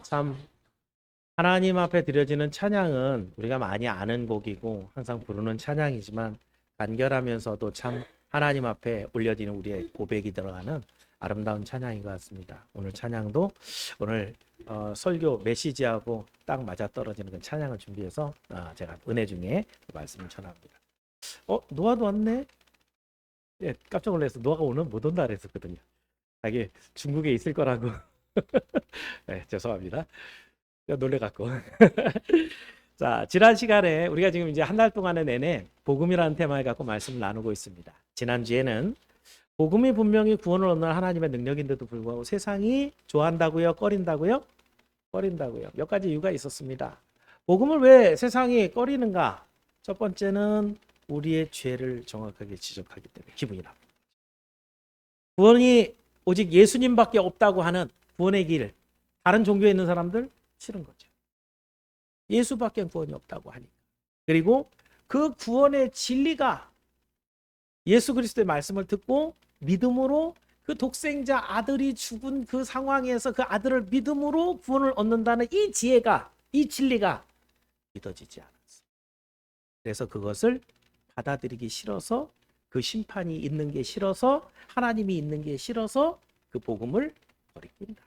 참, 하나님 앞에 드려지는 찬양은 우리가 많이 아는 곡이고 항상 부르는 찬양이지만 간결하면서도 참 하나님 앞에 올려지는 우리의 고백이 들어가는 아름다운 찬양인 것 같습니다. 오늘 찬양도 오늘 설교 메시지하고 딱 맞아떨어지는 그 찬양을 준비해서 제가 은혜 중에 그 말씀을 전합니다. 노아도 왔네? 예, 깜짝 놀라서 노아가 오늘 못 온다 그랬었거든요. 자기 중국에 있을 거라고. 네, 죄송합니다. 놀래갖고. 자, 지난 시간에 우리가 지금 이제 한 달 동안의 내내 복음이라는 테마를 갖고 말씀을 나누고 있습니다. 지난주에는 복음이 분명히 구원을 얻는 하나님의 능력인데도 불구하고 세상이 좋아한다고요? 꺼린다고요? 꺼린다고요. 몇 가지 이유가 있었습니다. 복음을 왜 세상이 꺼리는가? 첫 번째는 우리의 죄를 정확하게 지적하기 때문에 기분이 나쁩니다. 구원이 오직 예수님밖에 없다고 하는 구원의 길, 다른 종교에 있는 사람들 싫은 거죠. 예수밖에 구원이 없다고 하니까. 그리고 그 구원의 진리가 예수 그리스도의 말씀을 듣고 믿음으로 그 독생자 아들이 죽은 그 상황에서 그 아들을 믿음으로 구원을 얻는다는 이 지혜가, 이 진리가 믿어지지 않았어요. 그래서 그것을 받아들이기 싫어서, 그 심판이 있는 게 싫어서, 하나님이 있는 게 싫어서 그 복음을 버린다.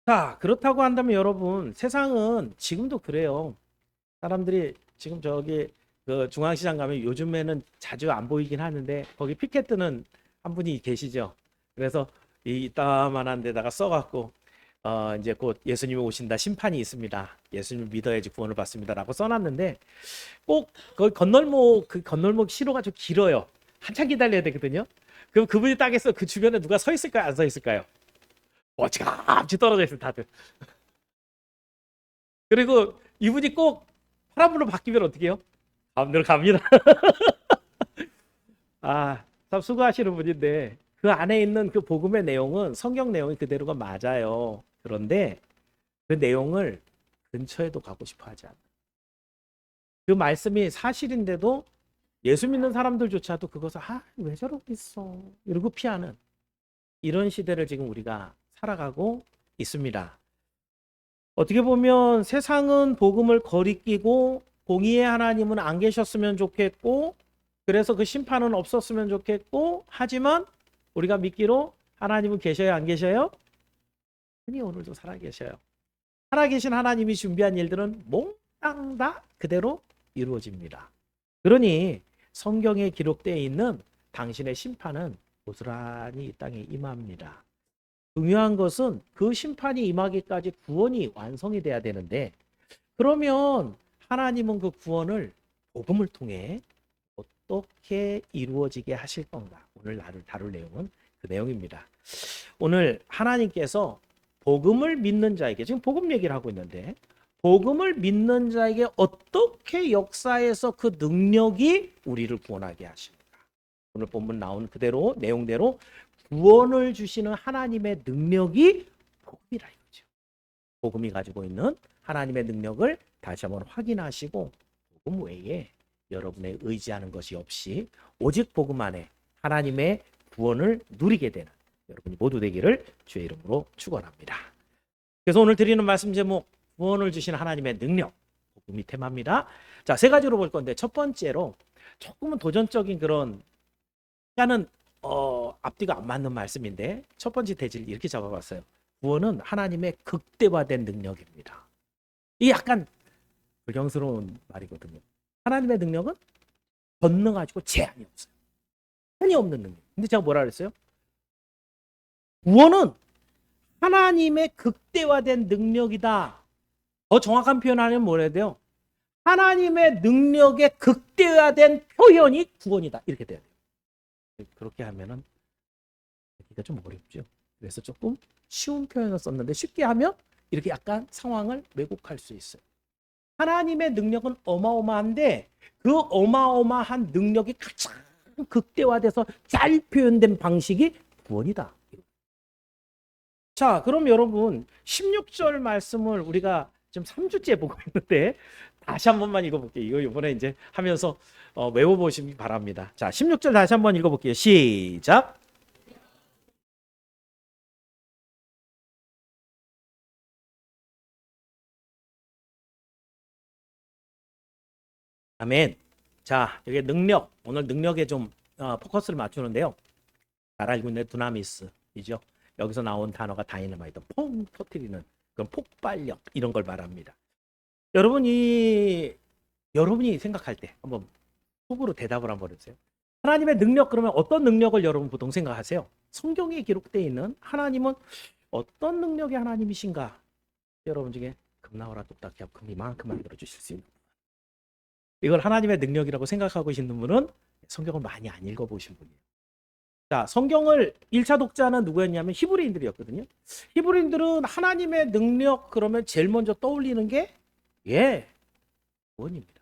자, 그렇다고 한다면 여러분, 세상은 지금도 그래요. 사람들이 지금 저기 그 중앙시장 가면 요즘에는 자주 안 보이긴 하는데 거기 피켓 뜨는 한 분이 계시죠. 그래서 이 이따만한 데다가 써갖고 이제 곧 예수님이 오신다, 심판이 있습니다, 예수님 믿어야지 구원을 받습니다라고 써놨는데 꼭 그 건널목 시로가 좀 길어요. 한참 기다려야 되거든요. 그럼 그분이 딱 해서 그 주변에 누가 서 있을까요, 안 서 있을까요? 어찌감치 떨어져 있어요, 다들. 그리고 이분이 꼭 파란불로 바뀌면 어떻게 해요? 마음대로 갑니다. 참 수고하시는 분인데 그 안에 있는 그 복음의 내용은 성경 내용이 그대로가 맞아요. 그런데 그 내용을 근처에도 가고 싶어 하지 않아요. 그 말씀이 사실인데도 예수 믿는 사람들조차도 그것을 왜 저러고 있어 이러고 피하는 이런 시대를 지금 우리가 살아가고 있습니다. 어떻게 보면 세상은 복음을 거리끼고 공의의 하나님은 안 계셨으면 좋겠고 그래서 그 심판은 없었으면 좋겠고 하지만 우리가 믿기로 하나님은 계셔요, 안 계셔요? 아니, 오늘도 살아계셔요. 살아계신 하나님이 준비한 일들은 몽땅 다 그대로 이루어집니다. 그러니 성경에 기록되어 있는 당신의 심판은 고스란히 이 땅에 임합니다. 중요한 것은 그 심판이 임하기까지 구원이 완성이 돼야 되는데 그러면 하나님은 그 구원을 복음을 통해 어떻게 이루어지게 하실 건가? 오늘 나를 다룰 내용은 그 내용입니다. 오늘 하나님께서 복음을 믿는 자에게, 지금 복음 얘기를 하고 있는데 복음을 믿는 자에게 어떻게 역사에서 그 능력이 우리를 구원하게 하십니까? 오늘 본문 나온 그대로 내용대로 구원을 주시는 하나님의 능력이 복음이라 이거죠. 복음이 가지고 있는 하나님의 능력을 다시 한번 확인하시고 복음 외에 여러분의 의지하는 것이 없이 오직 복음 안에 하나님의 구원을 누리게 되는 여러분이 모두 되기를 주의 이름으로 축원합니다. 그래서 오늘 드리는 말씀 제목 구원을 주신 하나님의 능력, 복음이 테마입니다. 자, 세 가지로 볼 건데 첫 번째로 조금은 도전적인 그런 약간은 앞뒤가 안 맞는 말씀인데 첫 번째 대지를 이렇게 잡아봤어요. 구원은 하나님의 극대화된 능력입니다. 이 약간 불경스러운 말이거든요. 하나님의 능력은 전능하시고 제한이 없어요. 한이 없는 능력. 근데 제가 뭐라 그랬어요? 구원은 하나님의 극대화된 능력이다. 더 정확한 표현하면 뭐라 해야 돼요? 하나님의 능력의 극대화된 표현이 구원이다. 이렇게 돼야 돼요. 그렇게 하면은 이게 좀 어렵죠. 그래서 조금 쉬운 표현을 썼는데 쉽게 하면 이렇게 약간 상황을 왜곡할 수 있어요. 하나님의 능력은 어마어마한데 그 어마어마한 능력이 가장 극대화돼서 잘 표현된 방식이 구원이다. 자, 그럼 여러분 16절 말씀을 우리가 지금 3주째 보고 있는데 다시 한 번만 읽어볼게요. 이거 이번에 이제 하면서 외워보시기 바랍니다. 자, 16절 다시 한번 읽어볼게요. 시작. 아멘. 자, 여기 능력. 오늘 능력에 좀 포커스를 맞추는데요. 잘 알고 있는 두나미스이죠. 여기서 나온 단어가 다이너마이트, 퐁 터뜨리는 그런 폭발력 이런 걸 말합니다. 여러분이 생각할 때 한번 속으로 대답을 한번 해주세요. 하나님의 능력 그러면 어떤 능력을 여러분 보통 생각하세요? 성경에 기록되어 있는 하나님은 어떤 능력의 하나님이신가? 여러분 중에 금 나와라 뚝딱히 하고 금 이만큼 만들어 주실 수 있는 이걸 하나님의 능력이라고 생각하고 계시는 분은 성경을 많이 안 읽어보신 분이에요. 자, 성경을 1차 독자는 누구였냐면 히브리인들이었거든요. 히브리인들은 하나님의 능력 그러면 제일 먼저 떠올리는 게 구원입니다.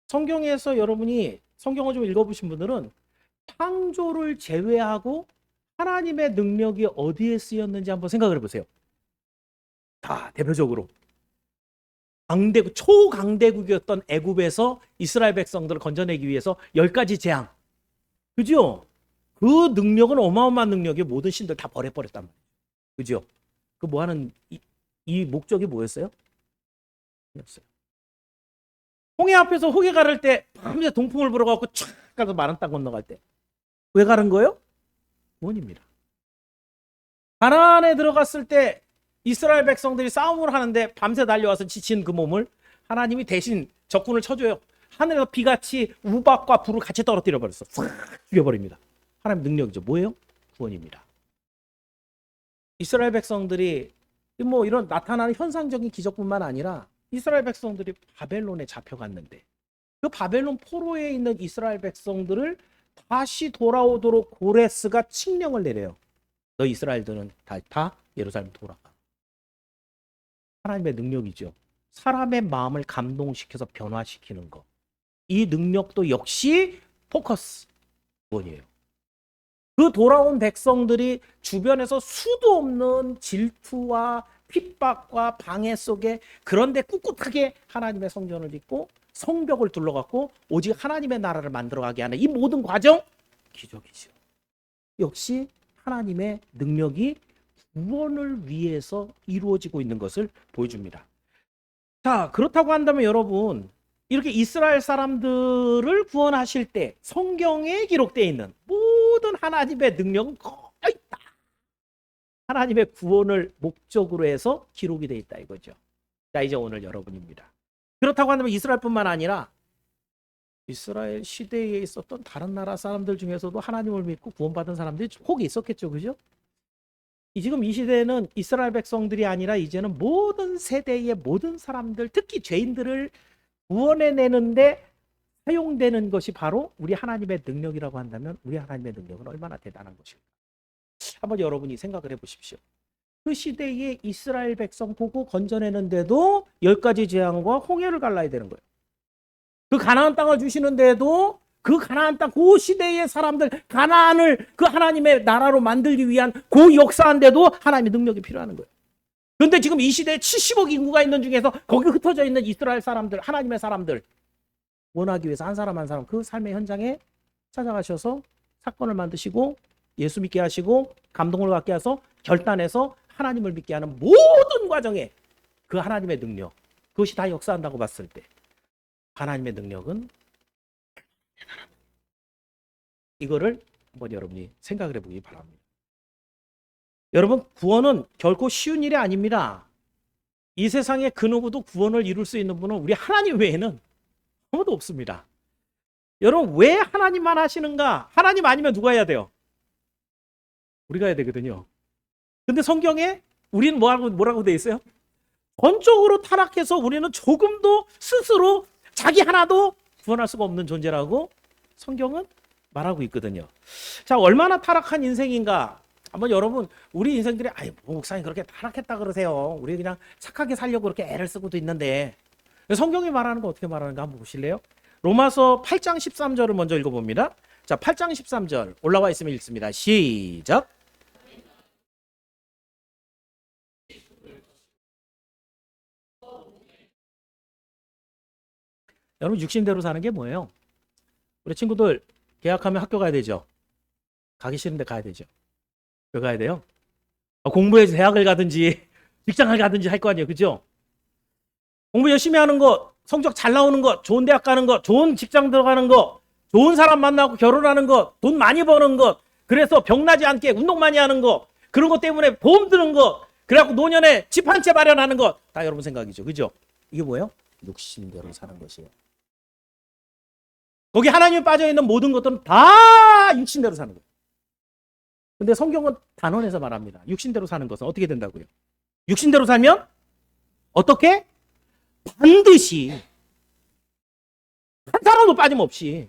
성경에서 여러분이 성경을 좀 읽어보신 분들은 창조를 제외하고 하나님의 능력이 어디에 쓰였는지 한번 생각을 해보세요. 자, 대표적으로 초강대국이었던 애굽에서 이스라엘 백성들을 건져내기 위해서 10가지 재앙. 그죠? 그 능력은 어마어마한 능력이 모든 신들 다 버려버렸단 말이에요. 그죠? 그 뭐하는 이 목적이 뭐였어요? 없어요. 홍해 앞에서 호계 가를 때 밤새 동풍을 불어갖고 촥 가서 마른 땅 건너갈 때 왜 가는 거예요? 구원입니다. 가나안에 들어갔을 때 이스라엘 백성들이 싸움을 하는데 밤새 달려와서 지친 그 몸을 하나님이 대신 적군을 쳐줘요. 하늘에서 비같이 우박과 불을 같이 떨어뜨려 버렸어. 싹 죽여버립니다. 하나님 능력이죠. 뭐예요? 구원입니다. 이스라엘 백성들이 뭐 이런 나타나는 현상적인 기적뿐만 아니라 이스라엘 백성들이 바벨론에 잡혀갔는데 그 바벨론 포로에 있는 이스라엘 백성들을 다시 돌아오도록 고레스가 칙령을 내려요. 너 이스라엘들은 다 예루살렘 돌아가. 하나님의 능력이죠. 사람의 마음을 감동시켜서 변화시키는 것. 이 능력도 역시 포커스 구원이에요. 그 돌아온 백성들이 주변에서 수도 없는 질투와 핍박과 방해 속에 그런데 꿋꿋하게 하나님의 성전을 짓고 성벽을 둘러갖고 오직 하나님의 나라를 만들어가게 하는 이 모든 과정 기적이죠. 역시 하나님의 능력이 구원을 위해서 이루어지고 있는 것을 보여줍니다. 자, 그렇다고 한다면 여러분 이렇게 이스라엘 사람들을 구원하실 때 성경에 기록되어 있는 모든 하나님의 능력은 거의 다 하나님의 구원을 목적으로 해서 기록이 되어 있다 이거죠. 자, 이제 오늘 여러분입니다. 그렇다고 한다면 이스라엘뿐만 아니라 이스라엘 시대에 있었던 다른 나라 사람들 중에서도 하나님을 믿고 구원받은 사람들이 혹 있었겠죠. 그죠? 지금 이 시대에는 이스라엘 백성들이 아니라 이제는 모든 세대의 모든 사람들, 특히 죄인들을 구원해내는데 사용되는 것이 바로 우리 하나님의 능력이라고 한다면 우리 하나님의 능력은 얼마나 대단한 것일까? 한번 여러분이 생각을 해보십시오. 그 시대에 이스라엘 백성 보고 건져내는데도 10가지 재앙과 홍해를 갈라야 되는 거예요. 그 가나안 땅을 주시는데도 그 가나안 땅, 그 시대의 사람들, 가나안을 그 하나님의 나라로 만들기 위한 그 역사인데도 하나님의 능력이 필요한 거예요. 그런데 지금 이 시대에 70억 인구가 있는 중에서 거기 흩어져 있는 이스라엘 사람들, 하나님의 사람들 원하기 위해서 한 사람 한 사람 그 삶의 현장에 찾아가셔서 사건을 만드시고 예수 믿게 하시고 감동을 갖게 해서 결단해서 하나님을 믿게 하는 모든 과정에 그 하나님의 능력, 그것이 다 역사한다고 봤을 때 하나님의 능력은 이거를 한번 여러분이 생각을 해보기 바랍니다. 여러분, 구원은 결코 쉬운 일이 아닙니다. 이 세상에 그 누구도 구원을 이룰 수 있는 분은 우리 하나님 외에는 아무도 없습니다. 여러분, 왜 하나님만 하시는가? 하나님 아니면 누가 해야 돼요? 우리가 해야 되거든요. 근데 성경에 우리는 뭐라고 돼 있어요? 전적으로 타락해서 우리는 조금도 스스로 자기 하나도 구원할 수가 없는 존재라고 성경은 말하고 있거든요. 자, 얼마나 타락한 인생인가? 한번 여러분, 우리 인생들이 목사님 그렇게 타락했다 그러세요. 우리 그냥 착하게 살려고 그렇게 애를 쓰고도 있는데 성경이 말하는 거 어떻게 말하는가 한번 보실래요? 로마서 8장 13절을 먼저 읽어봅니다. 자, 8장 13절 올라와 있으면 읽습니다. 시작. 여러분, 육신대로 사는 게 뭐예요? 우리 친구들 계약하면 학교 가야 되죠. 가기 싫은데 가야 되죠. 왜 가야 돼요? 공부해서 대학을 가든지 직장을 가든지 할 거 아니에요. 그죠? 공부 열심히 하는 거 성적 잘 나오는 것, 좋은 대학 가는 것, 좋은 직장 들어가는 것, 좋은 사람 만나고 결혼하는 것, 돈 많이 버는 것, 그래서 병나지 않게 운동 많이 하는 것, 그런 것 때문에 보험 드는 것, 그래갖고 노년에 집 한 채 마련하는 것, 다 여러분 생각이죠. 그죠? 이게 뭐예요? 욕심대로 사는 것이에요. 거기 하나님이 빠져있는 모든 것들은 다 육신대로 사는 거예요. 근데 성경은 단언해서 말합니다. 육신대로 사는 것은 어떻게 된다고요? 육신대로 살면 어떻게? 반드시 한 사람도 빠짐없이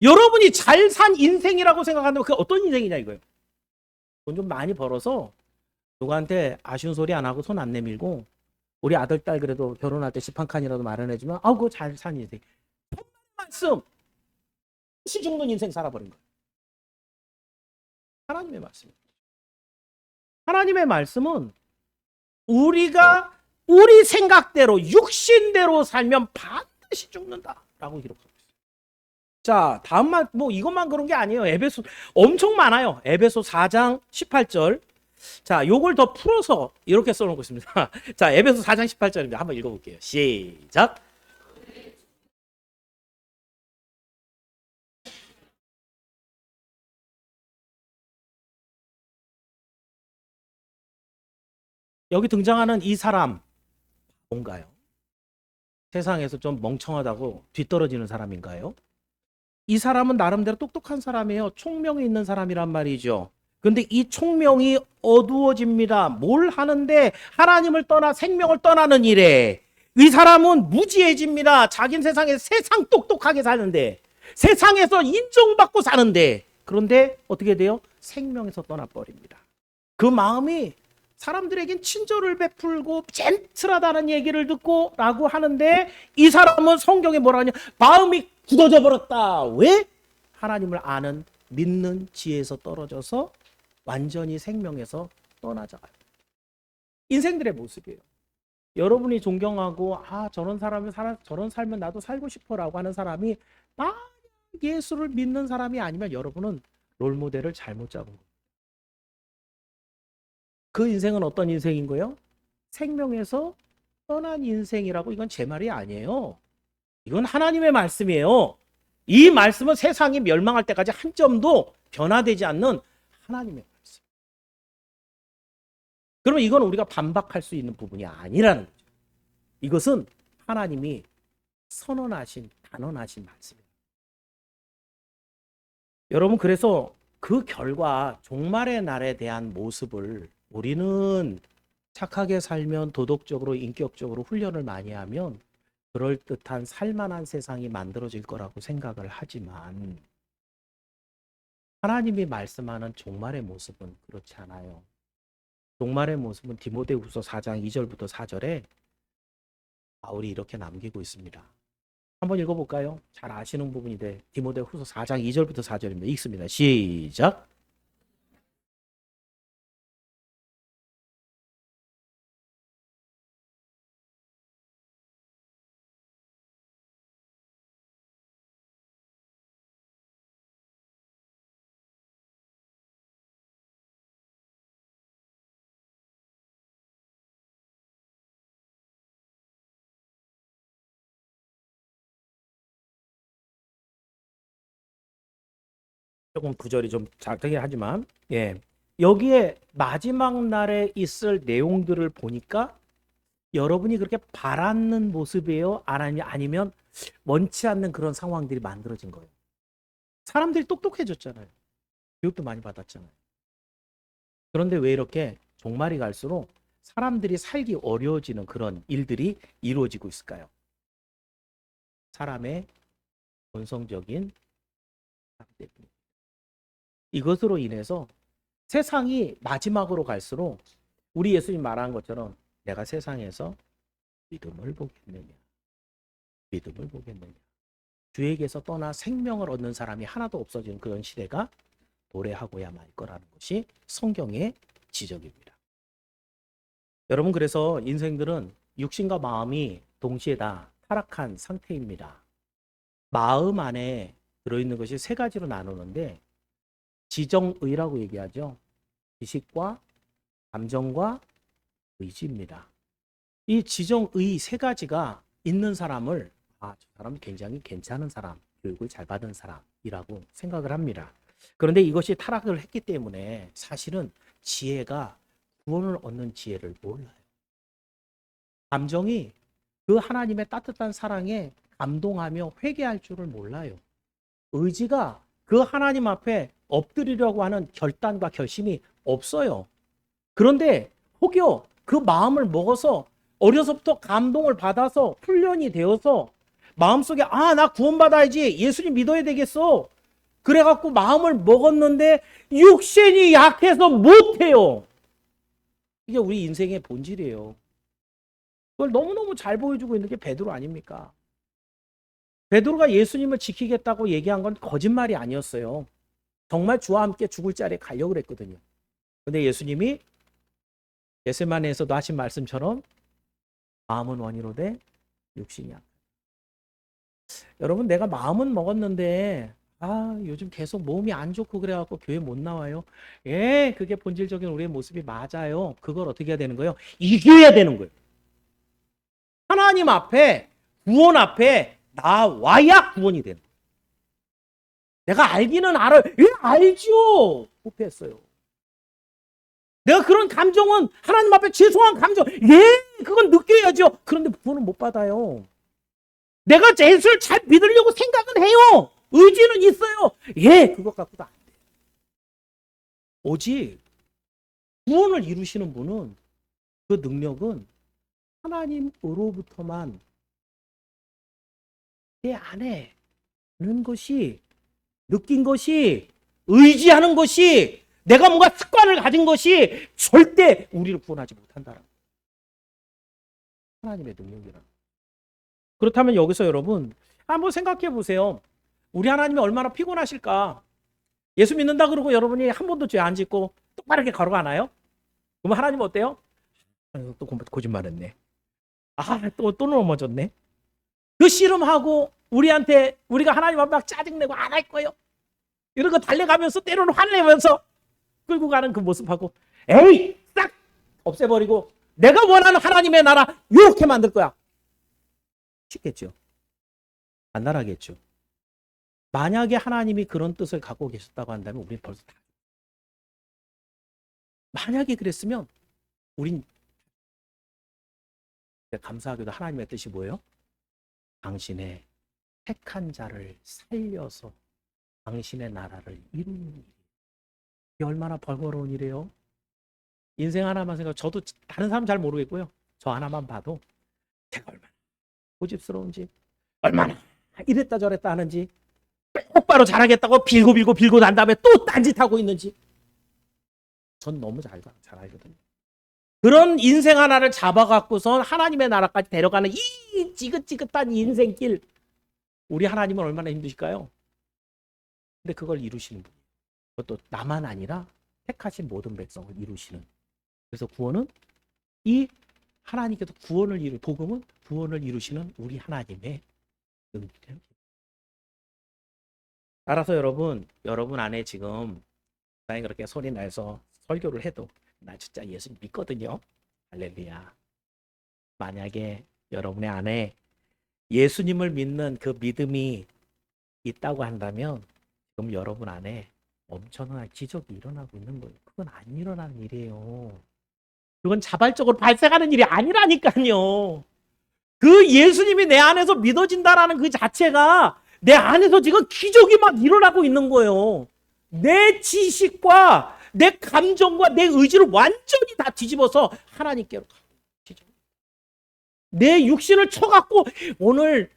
여러분이 잘 산 인생이라고 생각한다면 그게 어떤 인생이냐 이거예요. 돈 좀 많이 벌어서 누구한테 아쉬운 소리 안 하고 손 안 내밀고 우리 아들 딸 그래도 결혼할 때 집 한 칸이라도 마련해주면 그거 잘 산 인생. 말씀 시 죽는 인생 살아버린 거예요. 하나님의 말씀. 하나님의 말씀은 우리가 우리 생각대로 육신대로 살면 반드시 죽는다라고 기록하고 있어요. 자, 다음만 뭐 이것만 그런 게 아니에요. 에베소 엄청 많아요. 에베소 4장 18절. 자, 요걸 더 풀어서 이렇게 써놓고 있습니다. 자, 에베소 4장 18절입니다. 한번 읽어볼게요. 시작. 여기 등장하는 이 사람 뭔가요? 세상에서 좀 멍청하다고 뒤떨어지는 사람인가요? 이 사람은 나름대로 똑똑한 사람이에요. 총명이 있는 사람이란 말이죠. 근데 이 총명이 어두워집니다. 뭘 하는데? 하나님을 떠나 생명을 떠나는 일에 이 사람은 무지해집니다. 자긴 세상에 세상 똑똑하게 사는데 세상에서 인정받고 사는데 그런데 어떻게 돼요? 생명에서 떠나버립니다. 그 마음이 사람들에겐 친절을 베풀고 젠틀하다는 얘기를 듣고 라고 하는데 이 사람은 성경에 뭐라 하냐? 마음이 굳어져 버렸다. 왜? 하나님을 아는 믿는 지혜에서 떨어져서 완전히 생명에서 떠나져가요. 인생들의 모습이에요. 여러분이 존경하고 저런 사람이 저런 살면 나도 살고 싶어라고 하는 사람이 만약 예수를 믿는 사람이 아니면 여러분은 롤모델을 잘못 잡은 거예요. 그 인생은 어떤 인생인 거예요? 생명에서 떠난 인생이라고. 이건 제 말이 아니에요. 이건 하나님의 말씀이에요. 이 말씀은 세상이 멸망할 때까지 한 점도 변화되지 않는 하나님의 말씀. 그러면 이건 우리가 반박할 수 있는 부분이 아니라는 거죠. 이것은 하나님이 선언하신 단언하신 말씀이에요. 여러분, 그래서 그 결과 종말의 날에 대한 모습을 우리는 착하게 살면 도덕적으로 인격적으로 훈련을 많이 하면 그럴듯한 살만한 세상이 만들어질 거라고 생각을 하지만 하나님이 말씀하는 종말의 모습은 그렇지 않아요. 종말의 모습은 디모데후서 4장 2절부터 4절에 바울이 이렇게 남기고 있습니다. 한번 읽어볼까요? 잘 아시는 부분인데 디모데후서 4장 2절부터 4절입니다. 읽습니다. 시작. 조금 구절이 좀 작게 하지만 여기에 마지막 날에 있을 내용들을 보니까 여러분이 그렇게 바라는 모습이에요? 아니면 원치 않는 그런 상황들이 만들어진 거예요. 사람들이 똑똑해졌잖아요. 교육도 많이 받았잖아요. 그런데 왜 이렇게 종말이 갈수록 사람들이 살기 어려워지는 그런 일들이 이루어지고 있을까요? 사람의 본성적인 삶 때문에. 이것으로 인해서 세상이 마지막으로 갈수록 우리 예수님 말한 것처럼 내가 세상에서 믿음을 보겠느냐, 믿음을 보겠느냐. 주에게서 떠나 생명을 얻는 사람이 하나도 없어지는 그런 시대가 도래하고야 말 거라는 것이 성경의 지적입니다. 여러분, 그래서 인생들은 육신과 마음이 동시에 다 타락한 상태입니다. 마음 안에 들어있는 것이 세 가지로 나누는데 지정의라고 얘기하죠. 지식과 감정과 의지입니다. 이 지정의 세 가지가 있는 사람을 저 사람 굉장히 괜찮은 사람, 교육을 잘 받은 사람이라고 생각을 합니다. 그런데 이것이 타락을 했기 때문에 사실은 지혜가 구원을 얻는 지혜를 몰라요. 감정이 그 하나님의 따뜻한 사랑에 감동하며 회개할 줄을 몰라요. 의지가 그 하나님 앞에 엎드리려고 하는 결단과 결심이 없어요. 그런데 혹여 그 마음을 먹어서 어려서부터 감동을 받아서 훈련이 되어서 마음속에 나 구원받아야지, 예수님 믿어야 되겠어, 그래갖고 마음을 먹었는데 육신이 약해서 못해요. 이게 우리 인생의 본질이에요. 그걸 너무너무 잘 보여주고 있는 게 베드로 아닙니까? 베드로가 예수님을 지키겠다고 얘기한 건 거짓말이 아니었어요. 정말 주와 함께 죽을 자리에 가려고 그랬거든요. 근데 예수님이 겟세마네에서도 하신 말씀처럼 마음은 원이로되 육신이 약하다. 여러분, 내가 마음은 먹었는데 요즘 계속 몸이 안 좋고 그래갖고 교회 못 나와요. 그게 본질적인 우리의 모습이 맞아요. 그걸 어떻게 해야 되는 거예요? 이겨야 되는 거예요. 하나님 앞에, 구원 앞에 나와야 구원이 되는 거예요. 내가 알기는 알아요. 알죠. 못했어요. 내가 그런 감정은 하나님 앞에 죄송한 감정, 그건 느껴야죠. 그런데 구원은 못 받아요. 내가 예수를 잘 믿으려고 생각은 해요. 의지는 있어요. 그것 갖고도 안 돼요. 오직 구원을 이루시는 분은, 그 능력은 하나님으로부터만 내 안에 있는 것이, 느낀 것이, 의지하는 것이, 내가 뭔가 습관을 가진 것이 절대 우리를 구원하지 못한다는 거예요. 하나님의 능력이라. 그렇다면 여기서 여러분 한번 생각해 보세요. 우리 하나님이 얼마나 피곤하실까? 예수 믿는다 그러고 여러분이 한 번도 죄 안 짓고 똑바르게 걸어가나요? 그러면 하나님 어때요? 또 거짓말했네. 또 넘어졌네. 그 씨름하고 우리가 하나님 앞에 막 짜증내고 안 할 거예요, 이런 거 달래가면서 때로는 화내면서 끌고 가는 그 모습하고, 싹 없애버리고 내가 원하는 하나님의 나라 이렇게 만들 거야. 쉽겠죠? 안 나라겠죠. 만약에 하나님이 그런 뜻을 갖고 계셨다고 한다면 우린 벌써 다, 만약에 그랬으면 우린, 감사하게도 하나님의 뜻이 뭐예요? 당신의 택한 자를 살려서 당신의 나라를 이루는 일. 이게 얼마나 번거로운 일이에요. 인생 하나만 생각, 저도 다른 사람 잘 모르겠고요, 저 하나만 봐도 제가 얼마나 고집스러운지, 얼마나 이랬다 저랬다 하는지, 똑바로 잘하겠다고 빌고 난 다음에 또 딴짓하고 있는지 전 너무 잘 알거든요. 그런 인생 하나를 잡아갖고선 하나님의 나라까지 데려가는 이 지긋지긋한 인생길, 우리 하나님은 얼마나 힘드실까요? 근데 그걸 이루시는 분, 그것도 나만 아니라 택하신 모든 백성을 이루시는. 그래서 구원은 이 하나님께서 복음은 구원을 이루시는 우리 하나님의 능력이에요. 따라서 여러분 안에 지금 나이 그렇게 소리 내서 설교를 해도 나 진짜 예수 믿거든요, 할렐루야. 만약에 여러분의 안에 예수님을 믿는 그 믿음이 있다고 한다면 지금 여러분 안에 엄청난 기적이 일어나고 있는 거예요. 그건 안 일어나는 일이에요. 그건 자발적으로 발생하는 일이 아니라니까요. 그 예수님이 내 안에서 믿어진다라는 그 자체가 내 안에서 지금 기적이 막 일어나고 있는 거예요. 내 지식과 내 감정과 내 의지를 완전히 다 뒤집어서 하나님께로 가고, 내 육신을 쳐갖고 오늘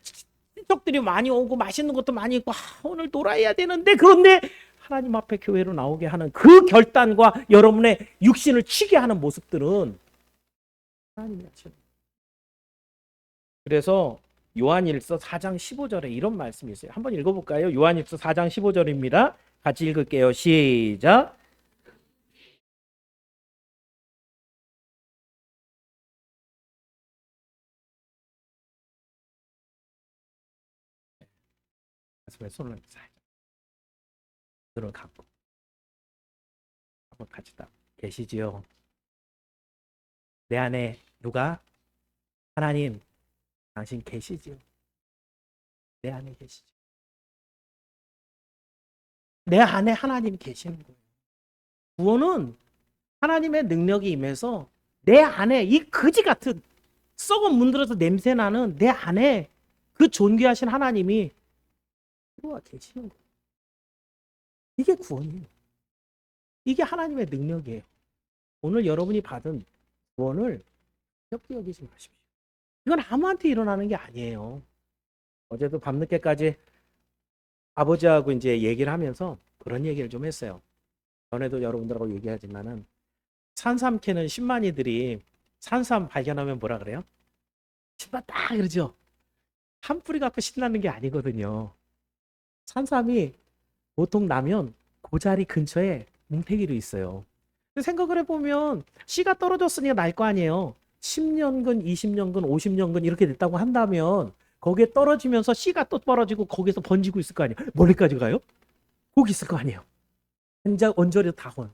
친척들이 많이 오고 맛있는 것도 많이 있고 오늘 놀아야 되는데, 그런데 하나님 앞에 교회로 나오게 하는 그 결단과 여러분의 육신을 치게 하는 모습들은 하나님이 하시는. 그래서 요한일서 4장 15절에 이런 말씀이 있어요. 한번 읽어볼까요? 요한일서 4장 15절입니다. 같이 읽을게요. 시작. 가슴에 손을 살짝 들어갖고 한번 같이 딱 계시지요. 내 안에 누가? 하나님, 당신 계시지요? 내 안에 계시죠? 내 안에 하나님이 계시는 거예요. 구원은 하나님의 능력이 임해서 내 안에 이 거지 같은 썩은 문드러서 냄새나는 내 안에 그 존귀하신 하나님이 들어와 계시는 거예요. 이게 구원이에요. 이게 하나님의 능력이에요. 오늘 여러분이 받은 구원을 가볍게 여기지 마십시오. 이건 아무한테 일어나는 게 아니에요. 어제도 밤늦게까지 아버지하고 이제 얘기를 하면서 그런 얘기를 좀 했어요. 전에도 여러분들하고 얘기하지만은 산삼 캐는 신만이들이 산삼 발견하면 뭐라 그래요? 신났다 그러죠. 한 뿌리 갖고 신나는 게 아니거든요. 산삼이 보통 나면 그 자리 근처에 뭉태기로 있어요. 생각을 해보면 씨가 떨어졌으니까 날 거 아니에요. 10년근, 20년근, 50년근 이렇게 됐다고 한다면 거기에 떨어지면서 씨가 또 떨어지고 거기서 번지고 있을 거 아니에요. 멀리까지 가요? 거기 있을 거 아니에요. 언저리 다원.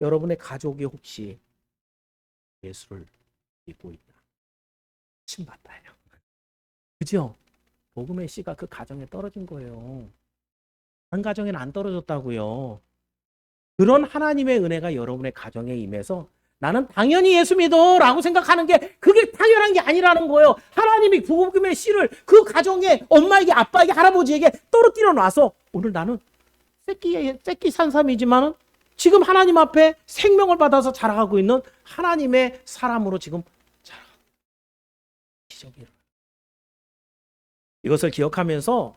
여러분의 가족이 혹시 예수를 믿고 있다. 신받다예요. 그죠? 복음의 씨가 그 가정에 떨어진 거예요. 한 가정에는 안 떨어졌다고요. 그런 하나님의 은혜가 여러분의 가정에 임해서 나는 당연히 예수 믿어 라고 생각하는 게 그게 당연한 게 아니라는 거예요. 하나님이 복음의 씨를 그 가정에 엄마에게 아빠에게 할아버지에게 떨어뜨려 놔서 오늘 나는 새끼 산삼이지만 지금 하나님 앞에 생명을 받아서 자라가고 있는 하나님의 사람으로 지금 자라가고 기적이 일어나요. 이것을 기억하면서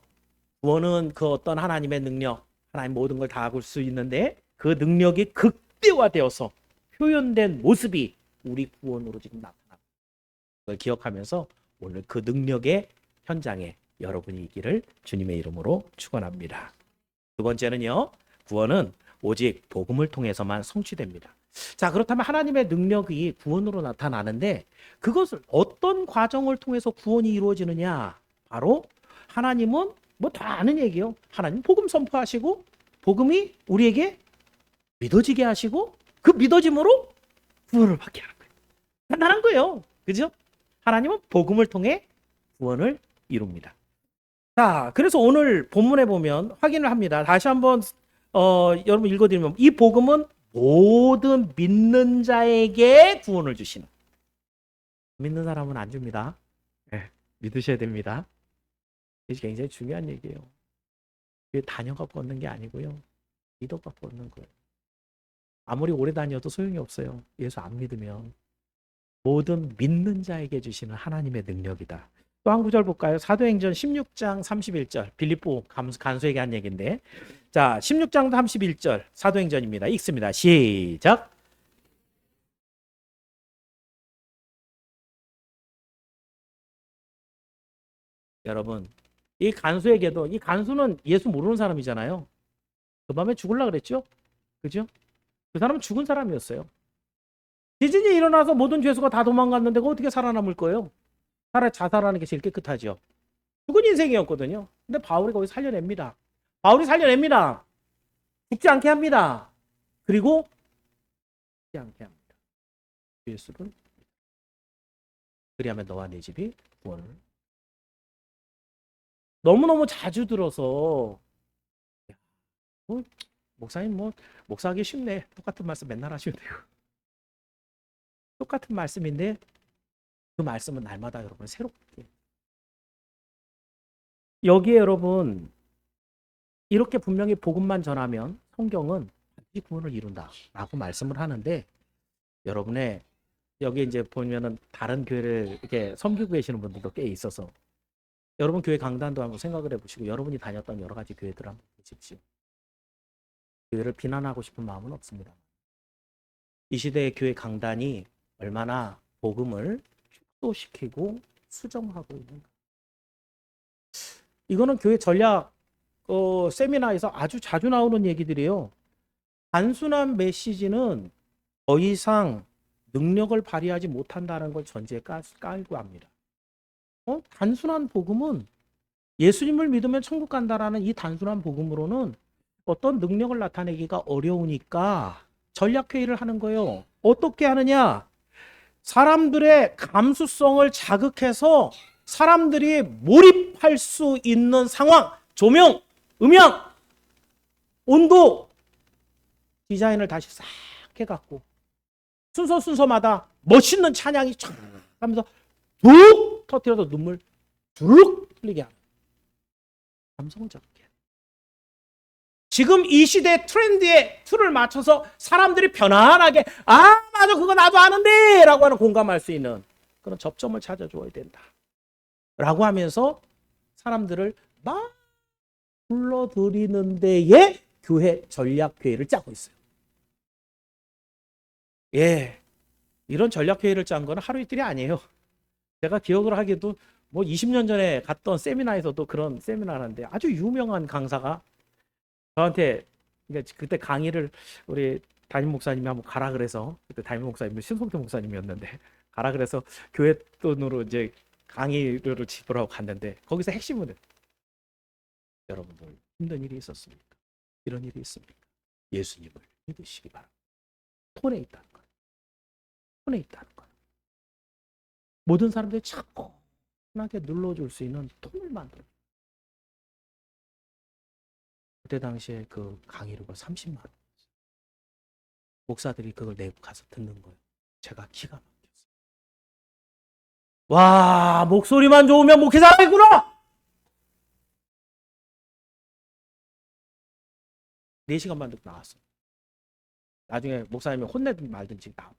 구원은 그 어떤 하나님의 능력, 하나님 모든 걸 다 할 수 있는데 그 능력이 극대화되어서 표현된 모습이 우리 구원으로 지금 나타납니다. 그걸 기억하면서 오늘 그 능력의 현장에 여러분이 있기를 주님의 이름으로 축원합니다. 두 번째는요. 구원은 오직 복음을 통해서만 성취됩니다. 자, 그렇다면 하나님의 능력이 구원으로 나타나는데 그것을 어떤 과정을 통해서 구원이 이루어지느냐? 바로 하나님은 뭐 다 아는 얘기예요. 하나님 복음 선포하시고 복음이 우리에게 믿어지게 하시고 그 믿어짐으로 구원을 받게 하는 거예요. 간단한 거예요. 그죠? 하나님은 복음을 통해 구원을 이룹니다. 자, 그래서 오늘 본문에 보면 확인을 합니다. 다시 한번 여러분 읽어드리면 이 복음은 모든 믿는 자에게 구원을 주시는. 믿는 사람은 안 줍니다. 네, 믿으셔야 됩니다. 이게 굉장히 중요한 얘기예요. 이게 다녀갖고 얻는 게 아니고요. 믿어갖고 얻는 거예요. 아무리 오래 다녀도 소용이 없어요. 예수 안 믿으면. 모든 믿는 자에게 주시는 하나님의 능력이다. 또 한 구절 볼까요? 사도행전 16장 31절. 빌립보 간수에게 한 얘기인데. 자, 16장 31절 사도행전입니다. 읽습니다. 시작. 여러분, 이 간수에게도 이 간수는 예수 모르는 사람이잖아요. 그 밤에 죽으려고 그랬죠? 그죠? 그 사람은 죽은 사람이었어요. 지진이 일어나서 모든 죄수가 다 도망갔는데 어떻게 살아남을 거예요? 차라리 자살하는 게 제일 깨끗하죠. 죽은 인생이었거든요. 근데 바울이 거기 살려냅니다. 바울이 살려냅니다. 죽지 않게 합니다. 그리고 죽지 않게 합니다. 예수를 그리하면 너와 네 집이 구원을. 너무너무 자주 들어서 목사님 목사하기 쉽네. 똑같은 말씀 맨날 하시면 돼요. 똑같은 말씀인데 그 말씀은 날마다 여러분 새롭게. 여기에 여러분 이렇게 분명히 복음만 전하면 성경은 반드시 구원을 이룬다라고 말씀을 하는데 여러분의 여기 이제 보면은 다른 교회를 이렇게 섬기고 계시는 분들도 꽤 있어서 여러분 교회 강단도 한번 생각을 해보시고 여러분이 다녔던 여러 가지 교회들 한번 보십시오. 교회를 비난하고 싶은 마음은 없습니다. 이 시대의 교회 강단이 얼마나 복음을 축소시키고 수정하고 있는가. 이거는 교회 전략 세미나에서 아주 자주 나오는 얘기들이에요. 단순한 메시지는 더 이상 능력을 발휘하지 못한다는 걸 전제에 깔고 합니다. 단순한 복음은 예수님을 믿으면 천국 간다라는 이 단순한 복음으로는 어떤 능력을 나타내기가 어려우니까 전략회의를 하는 거예요. 어떻게 하느냐? 사람들의 감수성을 자극해서 사람들이 몰입할 수 있는 상황, 조명, 음향, 온도, 디자인을 다시 싹 해갖고 순서마다 멋있는 찬양이 쫙 하면서 툭 터뜨려서 눈물 툭 흘리게 하는 감성적이게. 지금 이 시대 트렌드에 틀을 맞춰서 사람들이 편안하게 맞아 그거 나도 아는데 라고 하는 공감할 수 있는 그런 접점을 찾아줘야 된다 라고 하면서 사람들을 막 불러들이는 데에 교회 전략회의를 짜고 있어요. 예, 이런 전략회의를 짠 거는 하루 이틀이 아니에요. 제가 기억을 하기도 뭐 20년 전에 갔던 세미나에서도 그런 세미나를 하는데 아주 유명한 강사가 저한테 그때 강의를 우리 담임 목사님이 한번 가라 그래서, 그때 담임 목사님은 신성태 목사님이었는데 가라 그래서 교회 돈으로 이제 강의료를 지불하고 갔는데 거기서 핵심은 여러분들 힘든 일이 있었습니까? 이런 일이 있습니까? 예수님을 믿으시기 바랍니다. 톤에 있다는 거예요. 톤에 있다는 거예요. 모든 사람들이 차분하게 눌러줄 수 있는 톤을 만들어. 그때 당시에 그 강의료가 30만 원. 목사들이 그걸 내고 가서 듣는 거예요. 제가 기가 막혔어요. 와, 목소리만 좋으면 목회자이구나! 4시간만 듣고 나왔어요. 나중에 목사님이 혼내든 말든지 나와.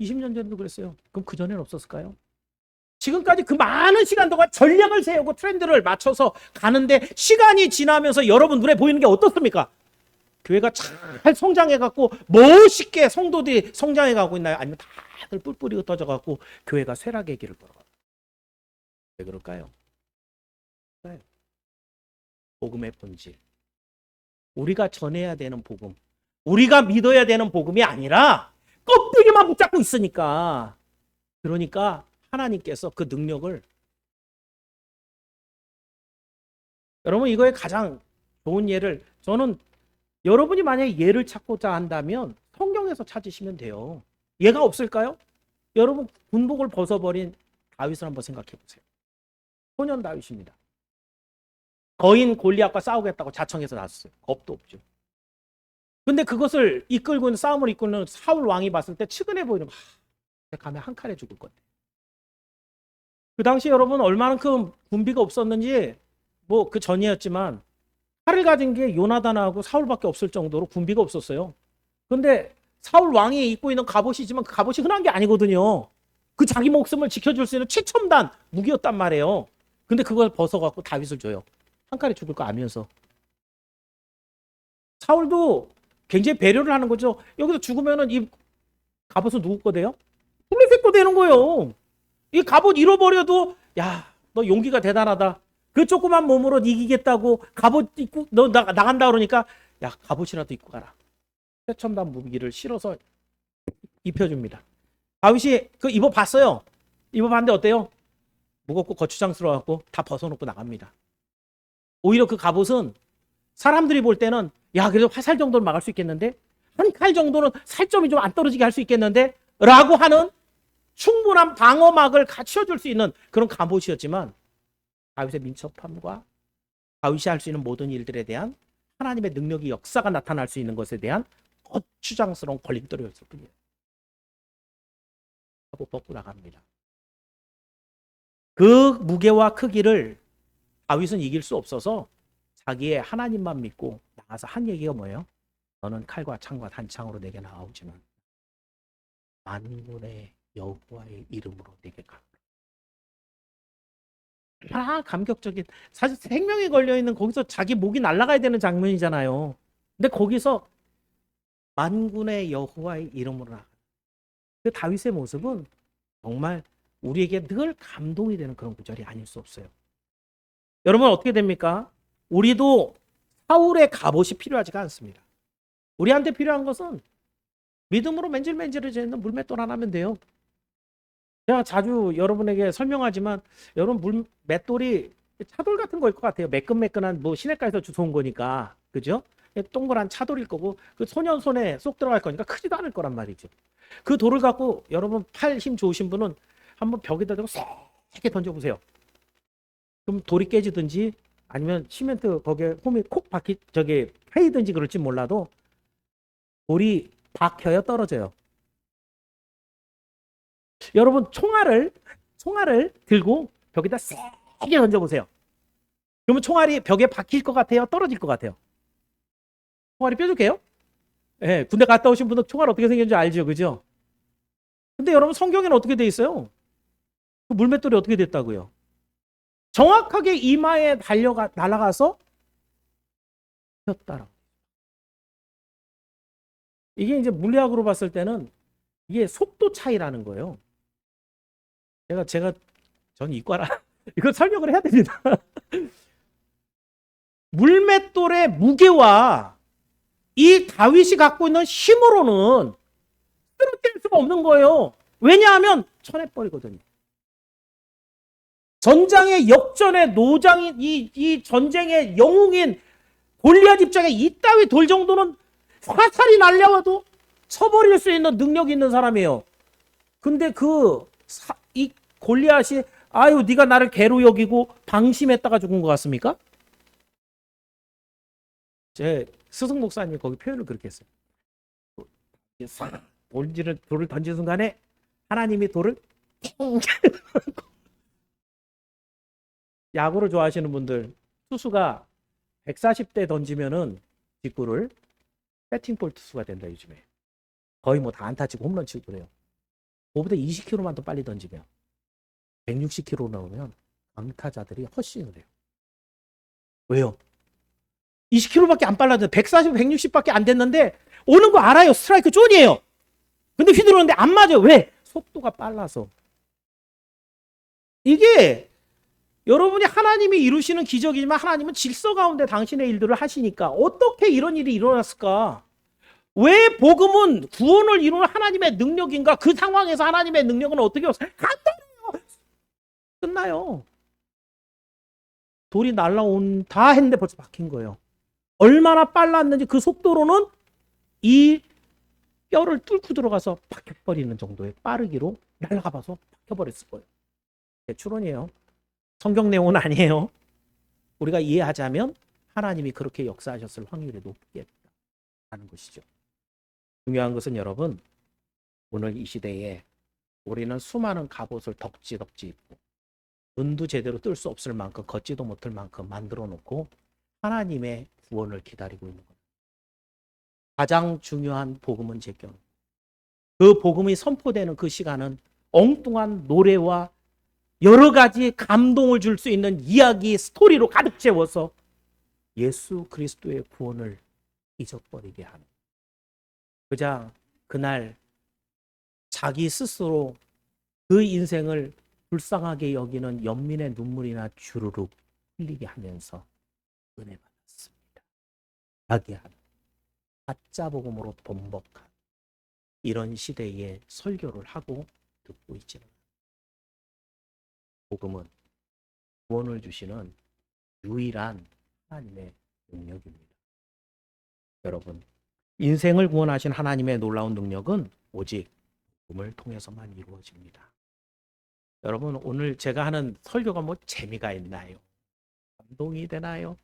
20년 전에도 그랬어요. 그럼 그 전에는 없었을까요? 지금까지 그 많은 시간 동안 전략을 세우고 트렌드를 맞춰서 가는데 시간이 지나면서 여러분 눈에 보이는 게 어떻습니까? 교회가 잘 성장해갖고 멋있게 성도들이 성장해가고 있나요? 아니면 다들 뿔뿔이 흩어져갖고 교회가 쇠락의 길을 걸어가요? 왜 그럴까요? 복음의 본질. 우리가 전해야 되는 복음, 우리가 믿어야 되는 복음이 아니라 껍데기만 붙잡고 있으니까. 그러니까 하나님께서 그 능력을, 여러분 이거의 가장 좋은 예를, 저는 여러분이 만약에 예를 찾고자 한다면 성경에서 찾으시면 돼요. 예가 없을까요? 여러분 군복을 벗어버린 다윗을 한번 생각해 보세요. 소년 다윗입니다. 거인 골리앗과 싸우겠다고 자청해서 나섰어요. 겁도 없죠. 근데 그것을 이끌고 있는, 싸움을 이끌는 사울 왕이 봤을 때 측은해 보이는, 가면 한 칼에 죽을 건데. 그 당시 여러분 얼마만큼 군비가 없었는지 뭐 그 전이었지만 칼을 가진 게 요나단하고 사울밖에 없을 정도로 군비가 없었어요. 근데 사울 왕이 입고 있는 갑옷이지만 그 갑옷이 흔한 게 아니거든요. 그 자기 목숨을 지켜줄 수 있는 최첨단 무기였단 말이에요. 근데 그걸 벗어갖고 다윗을 줘요. 한 칼에 죽을 거 알면서. 사울도 굉장히 배려를 하는 거죠. 여기서 죽으면은 이 갑옷은 누구 거 돼요? 블레셋 거 되는 거예요. 이 갑옷 잃어버려도 야, 너 용기가 대단하다. 그 조그만 몸으로 이기겠다고 갑옷 입고 너 나간다 그러니까 야, 갑옷이라도 입고 가라. 최첨단 무기를 실어서 입혀줍니다. 다윗이 그 입어봤어요. 입어봤는데 어때요? 무겁고 거추장스러워갖고 다 벗어놓고 나갑니다. 오히려 그 갑옷은 사람들이 볼 때는 야, 그래도 화살 정도는 막을 수 있겠는데, 한 칼 정도는 살점이 좀 안 떨어지게 할 수 있겠는데 라고 하는 충분한 방어막을 갖춰줄 수 있는 그런 갑옷이었지만, 다윗의 민첩함과 다윗이 할 수 있는 모든 일들에 대한 하나님의 능력이, 역사가 나타날 수 있는 것에 대한 거추장스러운 걸림돌이었을 뿐이에요. 하고 벗고 나갑니다. 그 무게와 크기를 다윗은 이길 수 없어서 자기의 하나님만 믿고 나가서 한 얘기가 뭐예요? 너는 칼과 창과 단창으로 내게 나아오지만 만군의 여호와의 이름으로 내게 가라. 감격적인, 사실 생명이 걸려있는, 거기서 자기 목이 날아가야 되는 장면이잖아요. 근데 거기서 만군의 여호와의 이름으로 나가. 그 다윗의 모습은 정말 우리에게 늘 감동이 되는 그런 구절이 아닐 수 없어요. 여러분 어떻게 됩니까? 우리도 사울의 갑옷이 필요하지가 않습니다. 우리한테 필요한 것은 믿음으로 맨질맨질해지는 물맷돌 하나면 돼요. 제가 자주 여러분에게 설명하지만 여러분 맷돌이 차돌 같은 거일 것 같아요. 매끈매끈한, 뭐 시내가에서 주워온 거니까, 그죠? 동그란 차돌일 거고 그 소년 손에 쏙 들어갈 거니까 크지도 않을 거란 말이죠. 그 돌을 갖고 여러분 팔 힘 좋으신 분은 한번 벽에다 대고 세게 던져보세요. 그럼 돌이 깨지든지 아니면 시멘트 거기에 홈이 콕 박히 저기 패이든지 그럴지 몰라도 돌이 박혀요, 떨어져요. 여러분 총알을 들고 벽에다 세게 던져보세요. 그러면 총알이 벽에 박힐 것 같아요, 떨어질 것 같아요? 총알이 뾰족해요? 예, 군대 갔다 오신 분들 총알 어떻게 생겼는지 알죠, 그죠? 근데 여러분 성경에는 어떻게 돼 있어요? 그 물맷돌이 어떻게 됐다고요? 정확하게 이마에 날아가서 폈다라고. 이게 이제 물리학으로 봤을 때는 이게 속도 차이라는 거예요. 전 이과라 이거 설명을 해야 됩니다. 물맷돌의 무게와 이 다윗이 갖고 있는 힘으로는 쓰러뜨릴 수가 없는 거예요. 왜냐하면 쳐내버리거든요. 전장의 역전의 노장인 이 전쟁의 영웅인 골리앗 입장에 이따위 돌 정도는 화살이 날려와도 쳐버릴 수 있는 능력이 있는 사람이에요. 근데 이 골리앗이 아유 네가 나를 개로 여기고 방심했다가 죽은 것 같습니까? 제 스승 목사님이 거기 표현을 그렇게 했어요. 돌을 던진 순간에 하나님이 돌을 야구를 좋아하시는 분들 투수가 140대 던지면은 직구를 배팅볼 투수가 된다 요즘에. 거의 뭐 다 안타 치고 홈런 치고 그래요. 그거보다 20km만 더 빨리 던지면 160km 나오면 강타자들이 헛스윙을 해요. 왜요? 20km밖에 안 빨라져. 140, 160밖에 안 됐는데 오는 거 알아요. 스트라이크 존이에요. 근데 휘두르는데 안 맞아요. 왜? 속도가 빨라서. 이게 여러분이 하나님이 이루시는 기적이지만 하나님은 질서 가운데 당신의 일들을 하시니까 어떻게 이런 일이 일어났을까? 왜 복음은 구원을 이루는 하나님의 능력인가? 그 상황에서 하나님의 능력은 어떻게 간단해요. 끝나요. 돌이 날라온 다 했는데 벌써 박힌 거예요. 얼마나 빨랐는지 그 속도로는 이 뼈를 뚫고 들어가서 박혀버리는 정도의 빠르기로 날아가 봐서 박혀버렸을 거예요. 추론이에요. 성경 내용은 아니에요. 우리가 이해하자면 하나님이 그렇게 역사하셨을 확률이 높겠다는 것이죠. 중요한 것은 여러분, 오늘 이 시대에 우리는 수많은 갑옷을 덕지 입고 눈도 제대로 뜰 수 없을 만큼 걷지도 못할 만큼 만들어 놓고 하나님의 구원을 기다리고 있는 겁니다. 가장 중요한 복음은 제껴. 그 복음이 선포되는 그 시간은 엉뚱한 노래와 여러 가지 감동을 줄 수 있는 이야기, 스토리로 가득 채워서 예수 그리스도의 구원을 잊어버리게 하는. 그날 자기 스스로 그 인생을 불쌍하게 여기는 연민의 눈물이나 주르륵 흘리게 하면서 은혜 받았습니다. 하게 하는 가짜 복음으로 번복한 이런 시대에 설교를 하고 듣고 있지는 복음은 구원을 주시는 유일한 하나님의 능력입니다. 여러분, 인생을 구원하신 하나님의 놀라운 능력은 오직 복음을 통해서만 이루어집니다. 여러분, 오늘 제가 하는 설교가 뭐 재미가 있나요? 감동이 되나요?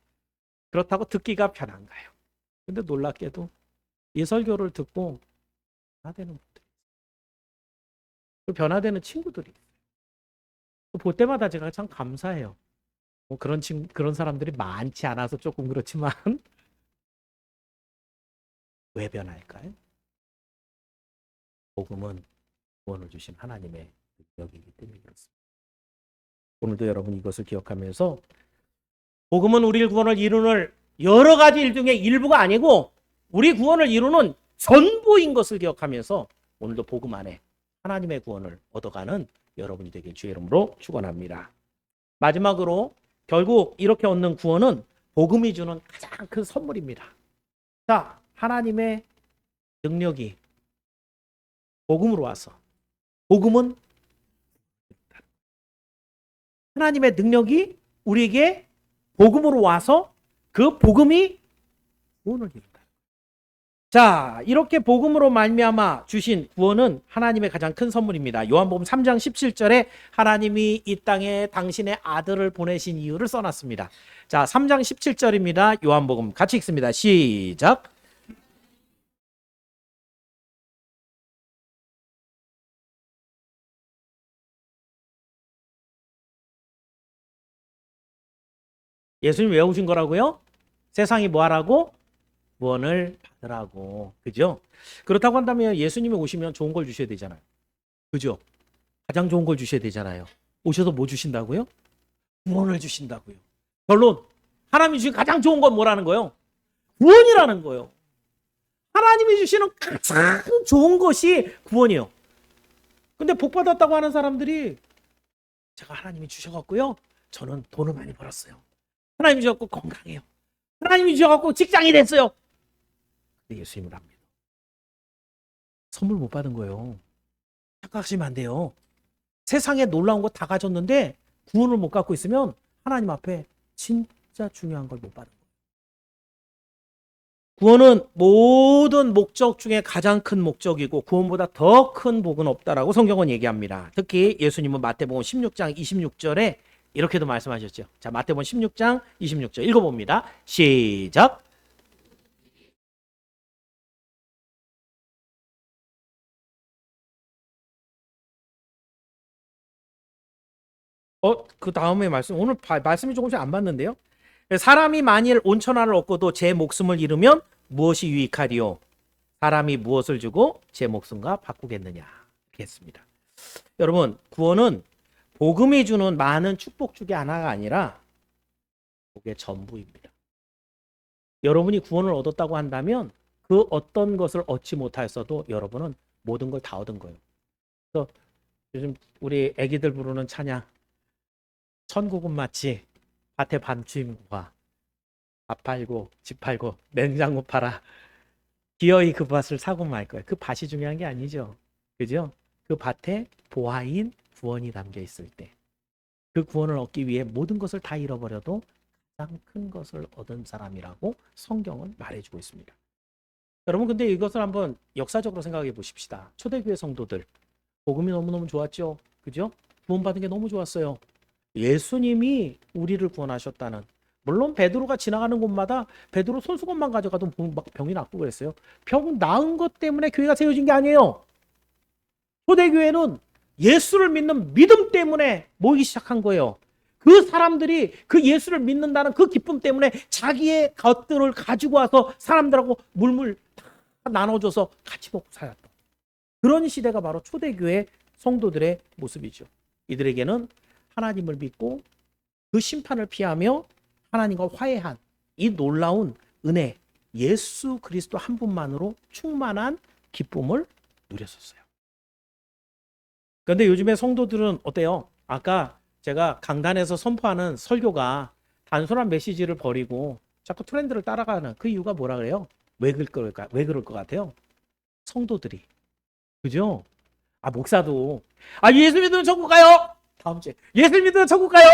그렇다고 듣기가 편한가요? 근데 놀랍게도 이 설교를 듣고 변화되는 분들이 있어요. 변화되는 친구들이 있어요. 볼 때마다 제가 참 감사해요. 뭐 그런 사람들이 많지 않아서 조금 그렇지만 왜 변할까요? 복음은 구원을 주신 하나님의 능력이기 때문에 그렇습니다. 오늘도 여러분 이것을 기억하면서 복음은 우리 구원을 이루는 여러 가지 일 중에 일부가 아니고 우리 구원을 이루는 전부인 것을 기억하면서 오늘도 복음 안에 하나님의 구원을 얻어가는 여러분이 되길 주의 이름으로 축원합니다. 마지막으로 결국 이렇게 얻는 구원은 복음이 주는 가장 큰 선물입니다. 자, 하나님의 능력이 복음으로 와서 복음은 하나님의 능력이 우리에게 복음으로 와서 그 복음이 구원을 이룬다. 자, 이렇게 복음으로 말미암아 주신 구원은 하나님의 가장 큰 선물입니다. 요한복음 3장 17절에 하나님이 이 땅에 당신의 아들을 보내신 이유를 써놨습니다. 자, 3장 17절입니다. 요한복음 같이 읽습니다. 시작. 예수님 왜 오신 거라고요? 세상이 뭐 하라고? 구원을 받으라고. 그죠? 그렇다고 한다면 예수님이 오시면 좋은 걸 주셔야 되잖아요. 그죠? 가장 좋은 걸 주셔야 되잖아요. 오셔서 뭐 주신다고요? 구원을 주신다고요. 결론, 하나님이 주신 가장 좋은 건 뭐라는 거예요? 구원이라는 거예요. 하나님이 주시는 가장 좋은 것이 구원이에요. 근데 복 받았다고 하는 사람들이 제가 하나님이 주셔갖고요, 저는 돈을 많이 벌었어요. 하나님이 주셔갖고 건강해요. 하나님이 주셔갖고 직장이 됐어요. 근데 예수님을 합니다. 선물 못 받은 거예요. 착각하시면 안 돼요. 세상에 놀라운 거 다 가졌는데 구원을 못 갖고 있으면 하나님 앞에 진짜 중요한 걸 못 받은 거예요. 구원은 모든 목적 중에 가장 큰 목적이고 구원보다 더 큰 복은 없다라고 성경은 얘기합니다. 특히 예수님은 마태복음 16장 26절에 이렇게도 말씀하셨죠. 자, 마태복음 16장 26절 읽어봅니다. 시작. 그 다음에 말씀, 오늘 말씀이 조금씩 안 맞는데요. 사람이 만일 온천하를 얻고도 제 목숨을 잃으면 무엇이 유익하리요? 사람이 무엇을 주고 제 목숨과 바꾸겠느냐? 이렇게 했습니다. 여러분, 구원은 복음이 주는 많은 축복 중에 하나가 아니라 그게 전부입니다. 여러분이 구원을 얻었다고 한다면 그 어떤 것을 얻지 못하였어도 여러분은 모든 걸 다 얻은 거예요. 그래서 요즘 우리 애기들 부르는 찬양, 천국은 마치 밭에 밤주임과 밥 팔고 집 팔고 냉장고 팔아 기어이 그 밭을 사고 말 거예요. 그 밭이 중요한 게 아니죠. 그죠? 그 밭에 보아인 구원이 담겨 있을 때 그 구원을 얻기 위해 모든 것을 다 잃어버려도 가장 큰 것을 얻은 사람이라고 성경은 말해주고 있습니다. 여러분, 근데 이것을 한번 역사적으로 생각해 보십시다. 초대교회 성도들 복음이 너무너무 좋았죠. 그죠? 구원받은 게 너무 좋았어요. 예수님이 우리를 구원하셨다는, 물론 베드로가 지나가는 곳마다 베드로 손수건만 가져가도 병이 낫고 그랬어요. 병 나은 것 때문에 교회가 세워진 게 아니에요. 초대교회는 예수를 믿는 믿음 때문에 모이기 시작한 거예요. 그 사람들이 그 예수를 믿는다는 그 기쁨 때문에 자기의 것들을 가지고 와서 사람들하고 물물 다 나눠줘서 같이 먹고 살았던 그런 시대가 바로 초대교회 성도들의 모습이죠. 이들에게는 하나님을 믿고 그 심판을 피하며 하나님과 화해한 이 놀라운 은혜, 예수 그리스도 한 분만으로 충만한 기쁨을 누렸었어요. 그런데 요즘에 성도들은 어때요? 아까 제가 강단에서 선포하는 설교가 단순한 메시지를 버리고 자꾸 트렌드를 따라가는 그 이유가 뭐라 그래요? 왜 그럴까? 왜 그럴 것 같아요? 성도들이. 그죠? 목사도 예수 믿으면 천국 가요. 다음 주에 예수 믿으면 천국 가요.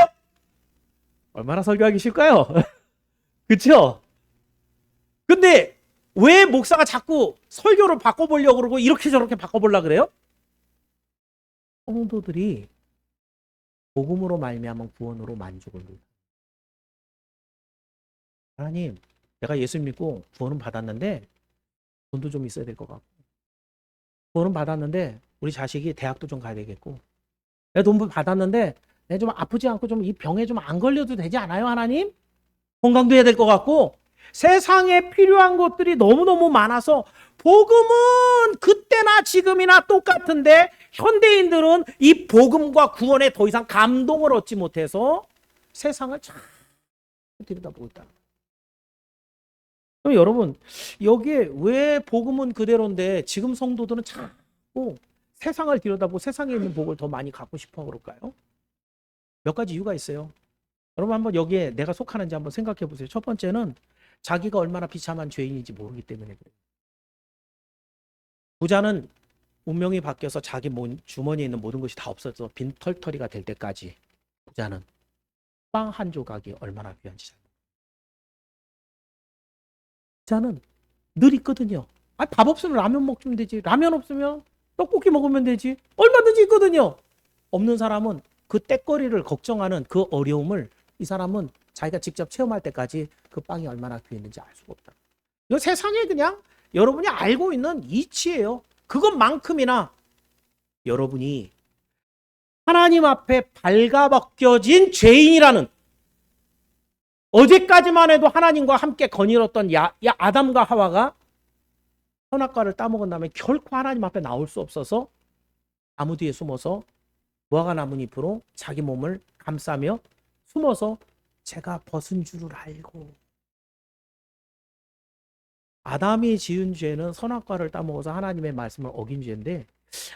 얼마나 설교하기 싫을까요? 그렇죠? 근데 왜 목사가 자꾸 설교를 바꿔보려고 그러고 이렇게 저렇게 바꿔보려고 그래요? 성도들이 복음으로 말미암은 구원으로 만족을 누려. 하나님, 내가 예수 믿고 구원은 받았는데 돈도 좀 있어야 될 것 같고, 구원은 받았는데 우리 자식이 대학도 좀 가야 되겠고, 내가 돈 받았는데 내가 좀 아프지 않고 좀 이 병에 좀 안 걸려도 되지 않아요, 하나님? 건강도 해야 될 것 같고, 세상에 필요한 것들이 너무너무 많아서 복음은 그때나 지금이나 똑같은데 현대인들은 이 복음과 구원에 더 이상 감동을 얻지 못해서 세상을 잘 들여다보고 있다. 그럼 여러분, 여기에 왜 복음은 그대로인데 지금 성도들은 자꾸 세상을 들여다보고 세상에 있는 복을 더 많이 갖고 싶어 그럴까요? 몇 가지 이유가 있어요. 여러분, 한번 여기에 내가 속하는지 한번 생각해 보세요. 첫 번째는 자기가 얼마나 비참한 죄인인지 모르기 때문에 그래요. 부자는 운명이 바뀌어서 자기 주머니에 있는 모든 것이 다 없어져 빈털터리가 될 때까지 부자는 빵 한 조각이 얼마나 귀한지 잘 자는 늘 있거든요. 아, 밥 없으면 라면 먹으면 되지. 라면 없으면 떡볶이 먹으면 되지. 얼마든지 있거든요. 없는 사람은 그 때거리를 걱정하는 그 어려움을 이 사람은 자기가 직접 체험할 때까지 그 빵이 얼마나 귀해 있는지 알 수가 없다. 이거 세상에 그냥 여러분이 알고 있는 이치예요. 그것만큼이나 여러분이 하나님 앞에 발가벗겨진 죄인이라는, 어제까지만 해도 하나님과 함께 거닐었던 아담과 하와가 선악과를 따먹은 다음에 결코 하나님 앞에 나올 수 없어서 나무 뒤에 숨어서 무화과 나뭇잎으로 자기 몸을 감싸며 숨어서 제가 벗은 줄을 알고. 아담이 지은 죄는 선악과를 따먹어서 하나님의 말씀을 어긴 죄인데,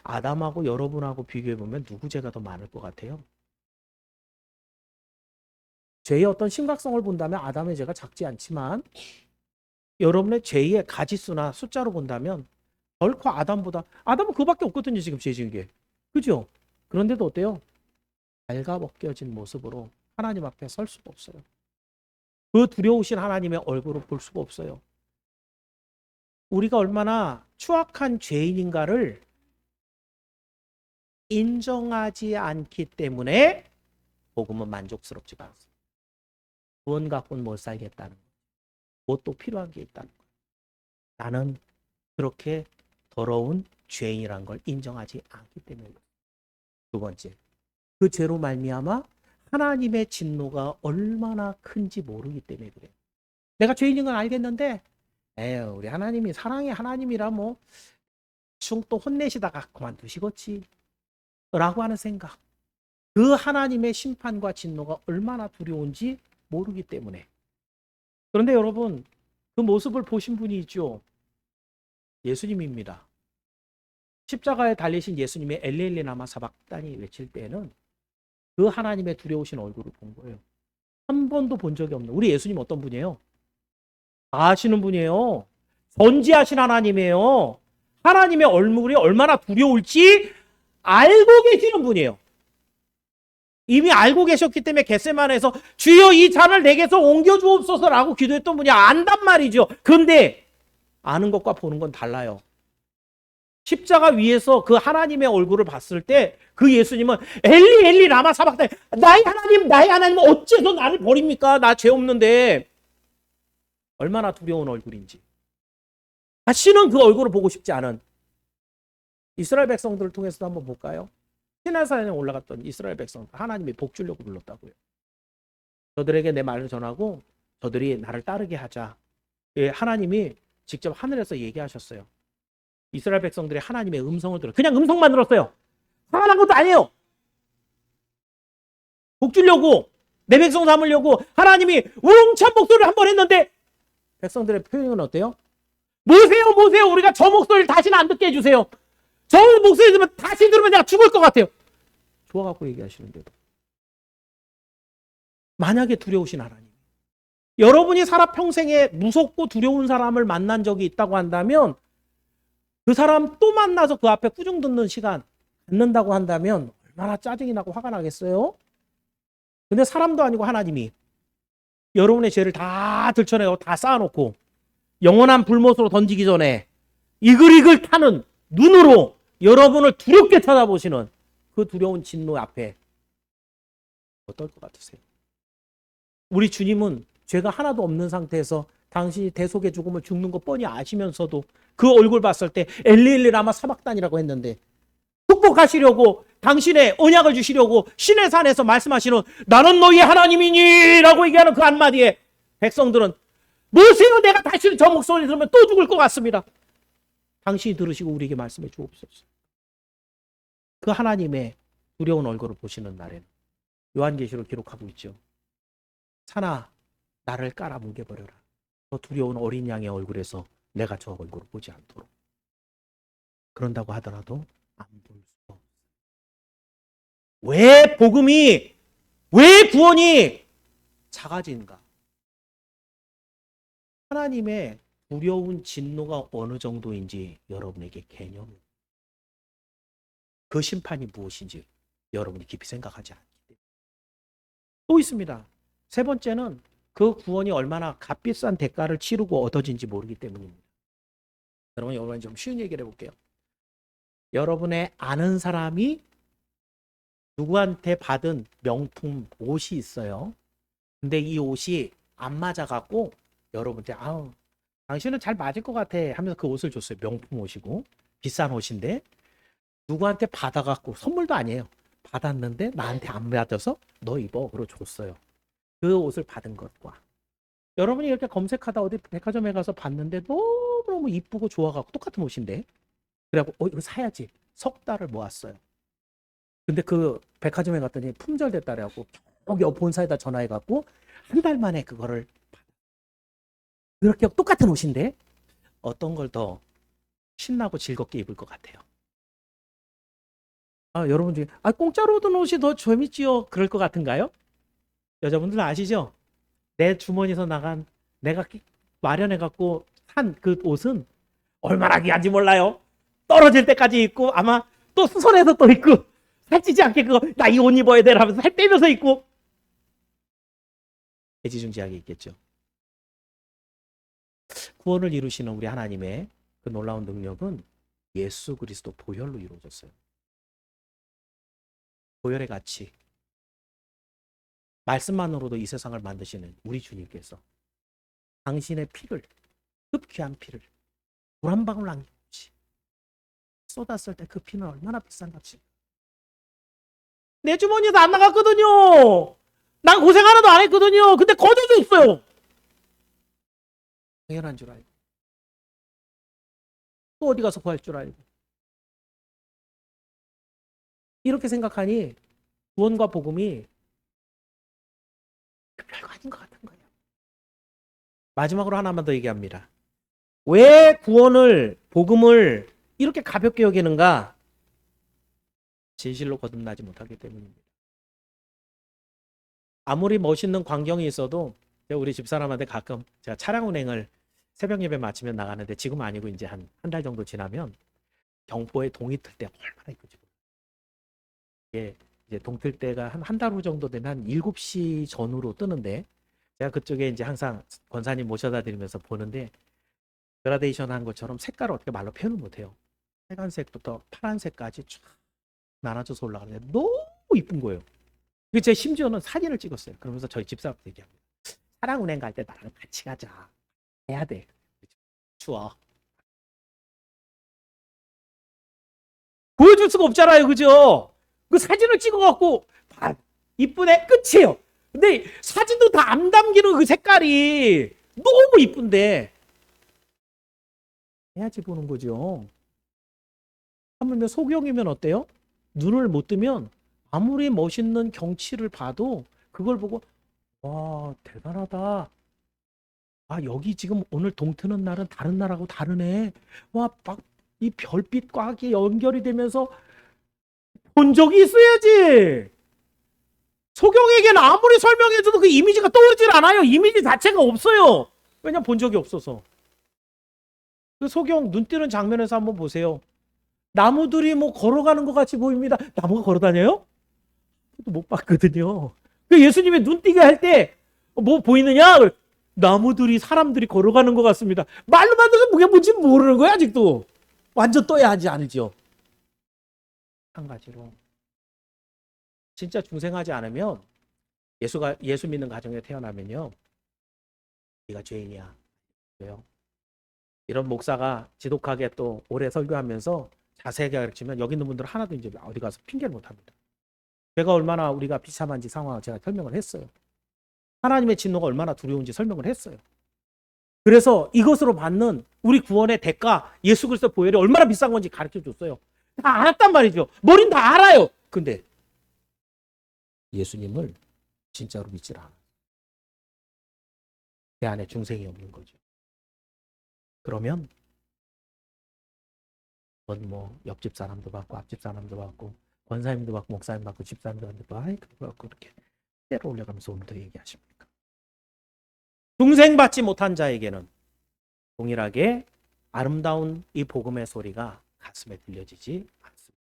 아담하고 여러분하고 비교해보면 누구 죄가 더 많을 것 같아요? 죄의 어떤 심각성을 본다면 아담의 죄가 작지 않지만, 여러분의 죄의 가지수나 숫자로 본다면 결코 아담은 그거밖에 없거든요. 지금 죄 지은 게. 그죠? 그런데도 어때요? 발가벗겨진 모습으로 하나님 앞에 설 수가 없어요. 그 두려우신 하나님의 얼굴을 볼 수가 없어요. 우리가 얼마나 추악한 죄인인가를 인정하지 않기 때문에 복음은 만족스럽지가 않습니다. 구원 갖고는 못 살겠다는 거. 뭐 또 필요한 게 있다는 거. 나는 그렇게 더러운 죄인이란 걸 인정하지 않기 때문에. 두 번째, 그 죄로 말미암아 하나님의 진노가 얼마나 큰지 모르기 때문에 그래요. 내가 죄인인 건 알겠는데, 에휴, 우리 하나님이 사랑의 하나님이라 뭐 대충 또 혼내시다가 그만두시겠지 라고 하는 생각. 그 하나님의 심판과 진노가 얼마나 두려운지 모르기 때문에. 그런데 여러분, 그 모습을 보신 분이 있죠. 예수님입니다. 십자가에 달리신 예수님의 엘리엘리 라마 사박단이 외칠 때에는 그 하나님의 두려우신 얼굴을 본 거예요. 한 번도 본 적이 없는. 우리 예수님 어떤 분이에요? 다 아시는 분이에요. 전지하신 하나님이에요. 하나님의 얼굴이 얼마나 두려울지 알고 계시는 분이에요. 이미 알고 계셨기 때문에 겟세마네에서 주여 이 잔을 내게서 옮겨주옵소서라고 기도했던 분이 안단 말이죠. 그런데 아는 것과 보는 건 달라요. 십자가 위에서 그 하나님의 얼굴을 봤을 때 그 예수님은 엘리 엘리 라마 사박다니, 나의 하나님 어째서 나를 버립니까? 나 죄 없는데. 얼마나 두려운 얼굴인지. 다시는 그 얼굴을 보고 싶지 않은 이스라엘 백성들을 통해서도 한번 볼까요? 시내산에 올라갔던 이스라엘 백성들, 하나님이 복 주려고 불렀다고요. 저들에게 내 말을 전하고 저들이 나를 따르게 하자. 하나님이 직접 하늘에서 얘기하셨어요. 이스라엘 백성들이 하나님의 음성을 들어. 그냥 음성만 들었어요. 화가 난 것도 아니에요. 복 주려고, 내 백성 삼으려고 하나님이 우렁찬 목소리를 한 번 했는데, 백성들의 표현은 어때요? 모세요, 우리가 저 목소리를 다시는 안 듣게 해주세요. 저 목소리 들으면 다시 들으면 내가 죽을 것 같아요. 좋아갖고 얘기하시는데도. 만약에 두려우신 하나님, 여러분이 살아 평생에 무섭고 두려운 사람을 만난 적이 있다고 한다면, 그 사람 또 만나서 그 앞에 꾸중 듣는 시간 갖는다고 한다면 얼마나 짜증이 나고 화가 나겠어요? 근데 사람도 아니고 하나님이 여러분의 죄를 다 들춰내고 다 쌓아놓고 영원한 불못으로 던지기 전에 이글이글 타는 눈으로 여러분을 두렵게 쳐다보시는 그 두려운 진노 앞에 어떨 것 같으세요? 우리 주님은 죄가 하나도 없는 상태에서 당신이 대속의 죽음을 죽는 거 뻔히 아시면서도 그 얼굴 봤을 때 엘리엘리 라마 사박단이라고 했는데, 축복하시려고 당신의 언약을 주시려고 시내산에서 말씀하시는 나는 너희의 하나님이니 라고 얘기하는 그 한마디에 백성들은 뭐세요? 내가 다시 저 목소리 들으면 또 죽을 것 같습니다. 당신이 들으시고 우리에게 말씀해 주옵소서. 그 하나님의 두려운 얼굴을 보시는 날에는 요한계시록 기록하고 있죠. 사나 나를 깔아뭉개버려라. 저 두려운 어린 양의 얼굴에서 내가 저 얼굴을 보지 않도록. 그런다고 하더라도 안 볼 수가 없어요. 왜 복음이, 왜 구원이 작아진가? 하나님의 두려운 진노가 어느 정도인지 여러분에게 개념이, 그 심판이 무엇인지 여러분이 깊이 생각하지 않기 때문에. 또 있습니다. 세 번째는 그 구원이 얼마나 값비싼 대가를 치르고 얻어진지 모르기 때문입니다. 여러분, 이번에 좀 쉬운 얘기를 해볼게요. 여러분의 아는 사람이 누구한테 받은 명품 옷이 있어요. 근데 이 옷이 안 맞아갖고 여러분한테 아우 당신은 잘 맞을 것 같아 하면서 그 옷을 줬어요. 명품 옷이고 비싼 옷인데 누구한테 받아갖고 선물도 아니에요. 받았는데 나한테 안 맞아서 너 입어 그러고 줬어요. 그 옷을 받은 것과 여러분이 이렇게 검색하다 어디 백화점에 가서 봤는데 너무너무 이쁘고 좋아갖고 똑같은 옷인데 그래갖고 이거 사야지 석 달을 모았어요. 근데 그 백화점에 갔더니 품절됐다 그래갖고 여기 본사에다 전화해갖고 한 달 만에 그거를 그렇게 똑같은 옷인데 어떤 걸 더 신나고 즐겁게 입을 것 같아요? 여러분 중에 공짜로 얻은 옷이 더 재밌지요 그럴 것 같은가요? 여자분들 아시죠? 내 주머니에서 나간 내가 마련해갖고 산 그 옷은 얼마나 귀한지 몰라요. 떨어질 때까지 입고 아마 또 손에서 또 입고 살찌지 않게 그거 나 이 옷 입어야 돼 하면서 살 빼면서 입고 애지중지하게 있겠죠. 구원을 이루시는 우리 하나님의 그 놀라운 능력은 예수 그리스도 보혈로 이루어졌어요. 보혈의 가치. 말씀만으로도 이 세상을 만드시는 우리 주님께서 당신의 피를 흡귀한 피를 물 한 방울 남김없이 쏟았을 때 그 피는 얼마나 비싼 값이 내 주머니에서 안 나갔거든요. 난 고생 하나도 안 했거든요. 근데 거둬줬어요. 당연한 줄 알고 또 어디 가서 구할 줄 알고 이렇게 생각하니 구원과 복음이 별거 아닌 것 같은 거예요. 마지막으로 하나만 더 얘기합니다. 왜 구원을 복음을 이렇게 가볍게 여기는가? 진실로 거듭나지 못하기 때문입니다. 아무리 멋있는 광경이 있어도 우리 집사람한테 가끔 제가 차량 운행을 새벽 예배 마치면 나가는데 지금 아니고 이제 한 달 정도 지나면 경포에 동이 틀 때 얼마나 이쁘지. 이게 이제 동 틀 때가 한 달 후 정도 되면 한 7시 전후로 뜨는데 제가 그쪽에 이제 항상 권사님 모셔다 드리면서 보는데 그라데이션 한 것처럼 색깔을 어떻게 말로 표현을 못해요. 빨간색부터 파란색까지 쫙 나눠져서 올라가는데 너무 이쁜 거예요. 제 심지어는 사진을 찍었어요. 그러면서 저희 집사람한테 얘기합니다. 차량 운행 갈 때 나랑 같이 가자. 해야 돼. 추워. 보여줄 수가 없잖아요. 그죠? 그 사진을 찍어갖고 이쁘네 끝이에요. 근데 사진도 다 안 담기는 그 색깔이 너무 이쁜데 해야지 보는 거죠. 하물며 소경이면 어때요? 눈을 못 뜨면 아무리 멋있는 경치를 봐도 그걸 보고 와 대단하다. 여기 지금 오늘 동 트는 날은 다른 날하고 다르네. 와 막 이 별빛과 연결이 되면서 본 적이 있어야지. 소경에게는 아무리 설명해줘도 그 이미지가 떠오르질 않아요. 이미지 자체가 없어요. 왜냐면 본 적이 없어서. 그 소경 눈 뜨는 장면에서 한번 보세요. 나무들이 뭐 걸어가는 것 같이 보입니다. 나무가 걸어다녀요? 못 봤거든요. 그 예수님이 눈 뜨게 할 때 뭐 보이느냐? 나무들이 사람들이 걸어가는 것 같습니다. 말로만 들어서 그게 뭔지 모르는 거야 아직도. 완전 떠야 하지 않으죠. 한 가지로 진짜 중생하지 않으면 예수 믿는 가정에 태어나면요. 네가 죄인이야. 왜요? 이런 목사가 지독하게 또 오래 설교하면서 자세하게 가르치면 여기 있는 분들은 하나도 이제 어디 가서 핑계를 못 합니다. 제가 얼마나 우리가 비참한지 상황을 제가 설명을 했어요. 하나님의 진노가 얼마나 두려운지 설명을 했어요. 그래서 이것으로 받는 우리 구원의 대가 예수 그리스도 보혈이 얼마나 비싼 건지 가르쳐 줬어요. 다 알았단 말이죠. 머린 다 알아요. 근데 예수님을 진짜로 믿질 않아요. 내 안에 중생이 없는 거죠. 그러면 넌 뭐 옆집 사람도 받고 앞집 사람도 받고 권사님도 받고 목사님 받고 집사님도 받고 그거 받고 이렇게 때로 올려가면서 오늘도 얘기하십니까? 중생받지 못한 자에게는 동일하게 아름다운 이 복음의 소리가 가슴에 들려지지 않습니다.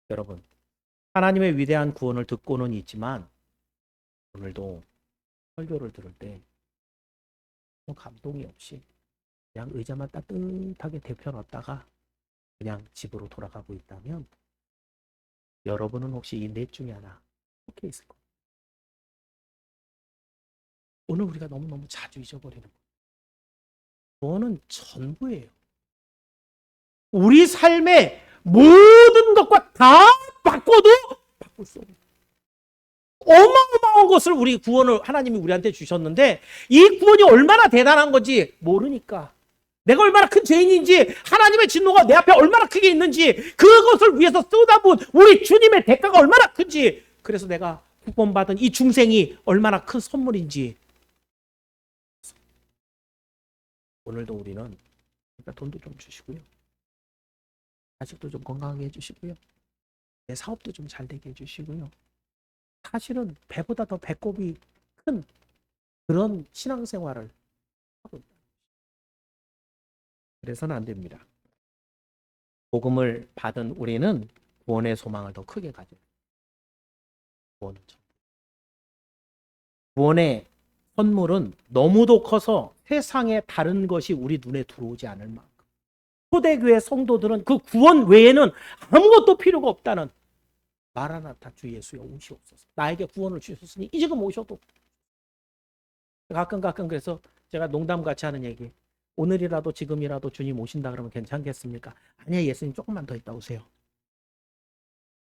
여러분, 하나님의 위대한 구원을 듣고는 있지만 오늘도 설교를 들을 때 감동이 없이 그냥 의자만 따뜻하게 데펴놨다가 그냥 집으로 돌아가고 있다면 여러분은 혹시 이 넷 중에 하나 속해 있을 거예요. 오늘 우리가 너무너무 자주 잊어버리는 거예요. 구원은 전부예요. 우리 삶의 모든 것과 다 바꿔도 바꿀 수 없는 어마어마한 것을 우리 구원을 하나님이 우리한테 주셨는데 이 구원이 얼마나 대단한 건지 모르니까 내가 얼마나 큰 죄인인지 하나님의 진노가 내 앞에 얼마나 크게 있는지 그것을 위해서 쏟아부은 우리 주님의 대가가 얼마나 큰지 그래서 내가 구원받은 이 중생이 얼마나 큰 선물인지 오늘도 우리는 돈도 좀 주시고요. 자식도 좀 건강하게 해주시고요. 내 사업도 좀 잘 되게 해주시고요. 사실은 배보다 더 배꼽이 큰 그런 신앙생활을 하고 있다. 그래서는 안 됩니다. 복음을 받은 우리는 구원의 소망을 더 크게 가져요. 구원의 선물은 너무도 커서 세상에 다른 것이 우리 눈에 들어오지 않을 만큼 초대교회 성도들은 그 구원 외에는 아무것도 필요가 없다는 마라나타 주 예수여 오시옵소서. 나에게 구원을 주셨으니 이제금 오셔도. 가끔 그래서 제가 농담같이 하는 얘기. 오늘이라도 지금이라도 주님 오신다 그러면 괜찮겠습니까? 아니야, 예수님 조금만 더 있다 오세요.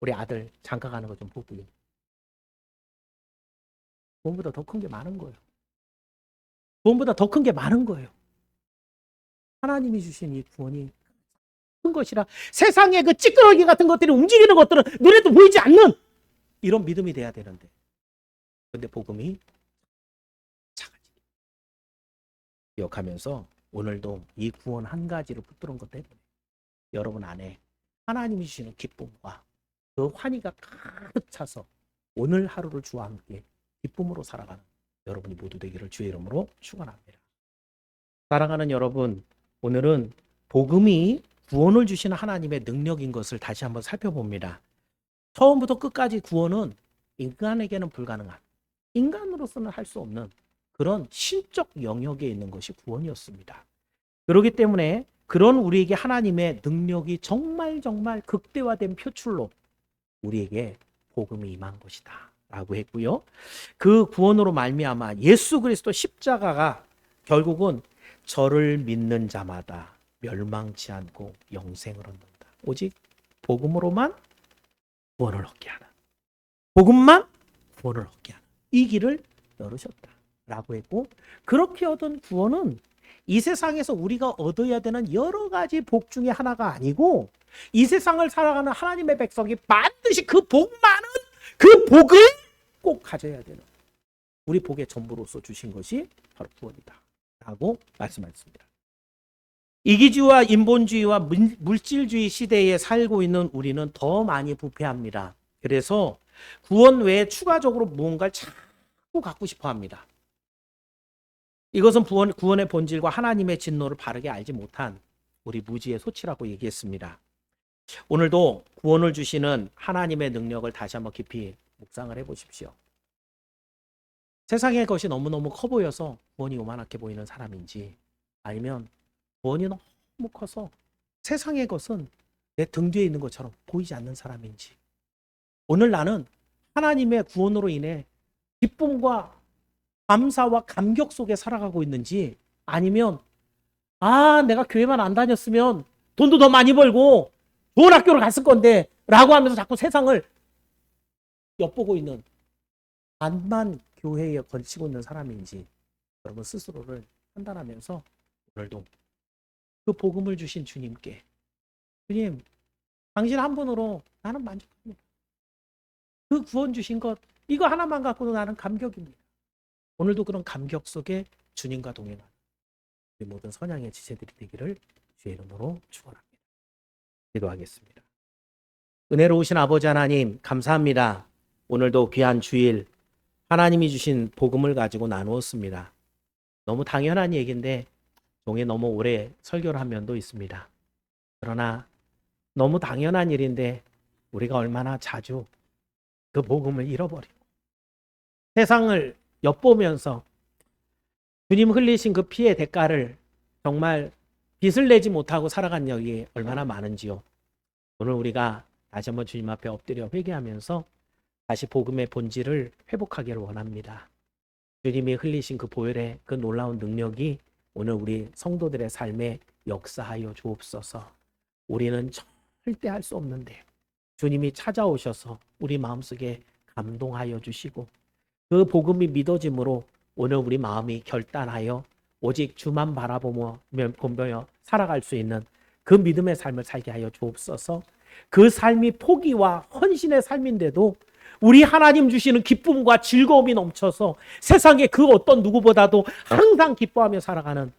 우리 아들 장가 가는 거 좀 보고요. 구원보다 더 큰 게 많은 거예요. 구원보다 더 큰 게 많은 거예요. 하나님이 주신 이 구원이 큰 것이라 세상에 그 찌끄러기 같은 것들이 움직이는 것들은 눈에도 보이지 않는 이런 믿음이 돼야 되는데 근데 복음이 작아지게 기억하면서 오늘도 이 구원 한 가지를 붙들은 것 때문에 여러분 안에 하나님이 주시는 기쁨과 그 환희가 가득 차서 오늘 하루를 주와 함께 기쁨으로 살아가는 여러분이 모두 되기를 주의 이름으로 축원합니다. 사랑하는 여러분, 오늘은 복음이 구원을 주시는 하나님의 능력인 것을 다시 한번 살펴봅니다. 처음부터 끝까지 구원은 인간에게는 불가능한, 인간으로서는 할 수 없는 그런 신적 영역에 있는 것이 구원이었습니다. 그렇기 때문에 그런 우리에게 하나님의 능력이 정말 극대화된 표출로 우리에게 복음이 임한 것이다 라고 했고요. 그 구원으로 말미암아 예수 그리스도 십자가가 결국은 저를 믿는 자마다 멸망치 않고 영생을 얻는다. 오직 복음으로만 구원을 얻게 하는, 복음만 구원을 얻게 하는 이 길을 열으셨다라고 했고, 그렇게 얻은 구원은 이 세상에서 우리가 얻어야 되는 여러 가지 복 중에 하나가 아니고 이 세상을 살아가는 하나님의 백성이 반드시 그 복 많은 그 복을 꼭 가져야 되는 우리 복의 전부로서 주신 것이 바로 구원이다 라고 말씀하셨습니다. 이기주의와 인본주의와 물질주의 시대에 살고 있는 우리는 더 많이 부패합니다. 그래서 구원 외에 추가적으로 무언가를 자꾸 갖고 싶어 합니다. 이것은 구원의 본질과 하나님의 진노를 바르게 알지 못한 우리 무지의 소치라고 얘기했습니다. 오늘도 구원을 주시는 하나님의 능력을 다시 한번 깊이 묵상을 해보십시오. 세상의 것이 너무너무 커 보여서 구원이 요만하게 보이는 사람인지, 아니면 구원이 너무 커서 세상의 것은 내 등 뒤에 있는 것처럼 보이지 않는 사람인지, 오늘 나는 하나님의 구원으로 인해 기쁨과 감사와 감격 속에 살아가고 있는지, 아니면 내가 교회만 안 다녔으면 돈도 더 많이 벌고 좋은 학교를 갔을 건데 라고 하면서 자꾸 세상을 엿보고 있는 반만 교회에 걸치고 있는 사람인지 여러분 스스로를 판단하면서 오늘도 그 복음을 주신 주님께, 주님, 당신 한 분으로 나는 만족합니다. 그 구원 주신 것 이거 하나만 갖고도 나는 감격입니다. 오늘도 그런 감격 속에 주님과 동행하는 우리 모든 선양의 지체들이 되기를 주의 이름으로 축원합니다. 기도하겠습니다. 은혜로우신 아버지 하나님, 감사합니다. 오늘도 귀한 주일 하나님이 주신 복음을 가지고 나누었습니다. 너무 당연한 얘기인데 종에 너무 오래 설교를 한 면도 있습니다. 그러나 너무 당연한 일인데 우리가 얼마나 자주 그 복음을 잃어버리고 세상을 엿보면서 주님 흘리신 그 피의 대가를 정말 빚을 내지 못하고 살아간 여기 얼마나 많은지요. 오늘 우리가 다시 한번 주님 앞에 엎드려 회개하면서 다시 복음의 본질을 회복하기를 원합니다. 주님이 흘리신 그 보혈의 그 놀라운 능력이 오늘 우리 성도들의 삶에 역사하여 주옵소서. 우리는 절대 할 수 없는데 주님이 찾아오셔서 우리 마음속에 감동하여 주시고 그 복음이 믿어짐으로 오늘 우리 마음이 결단하여 오직 주만 바라보며 살아갈 수 있는 그 믿음의 삶을 살게 하여 주옵소서. 그 삶이 포기와 헌신의 삶인데도 우리 하나님 주시는 기쁨과 즐거움이 넘쳐서 세상의 그 어떤 누구보다도 항상 기뻐하며 살아가는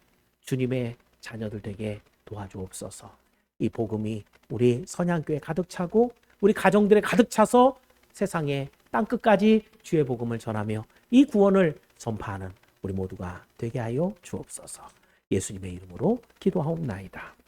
주님의 자녀들 되게 도와주옵소서. 이 복음이 우리 선양교회 가득 차고 우리 가정들에 가득 차서 세상의 땅끝까지 주의 복음을 전하며 이 구원을 전파하는 우리 모두가 되게 하여 주옵소서. 예수님의 이름으로 기도하옵나이다.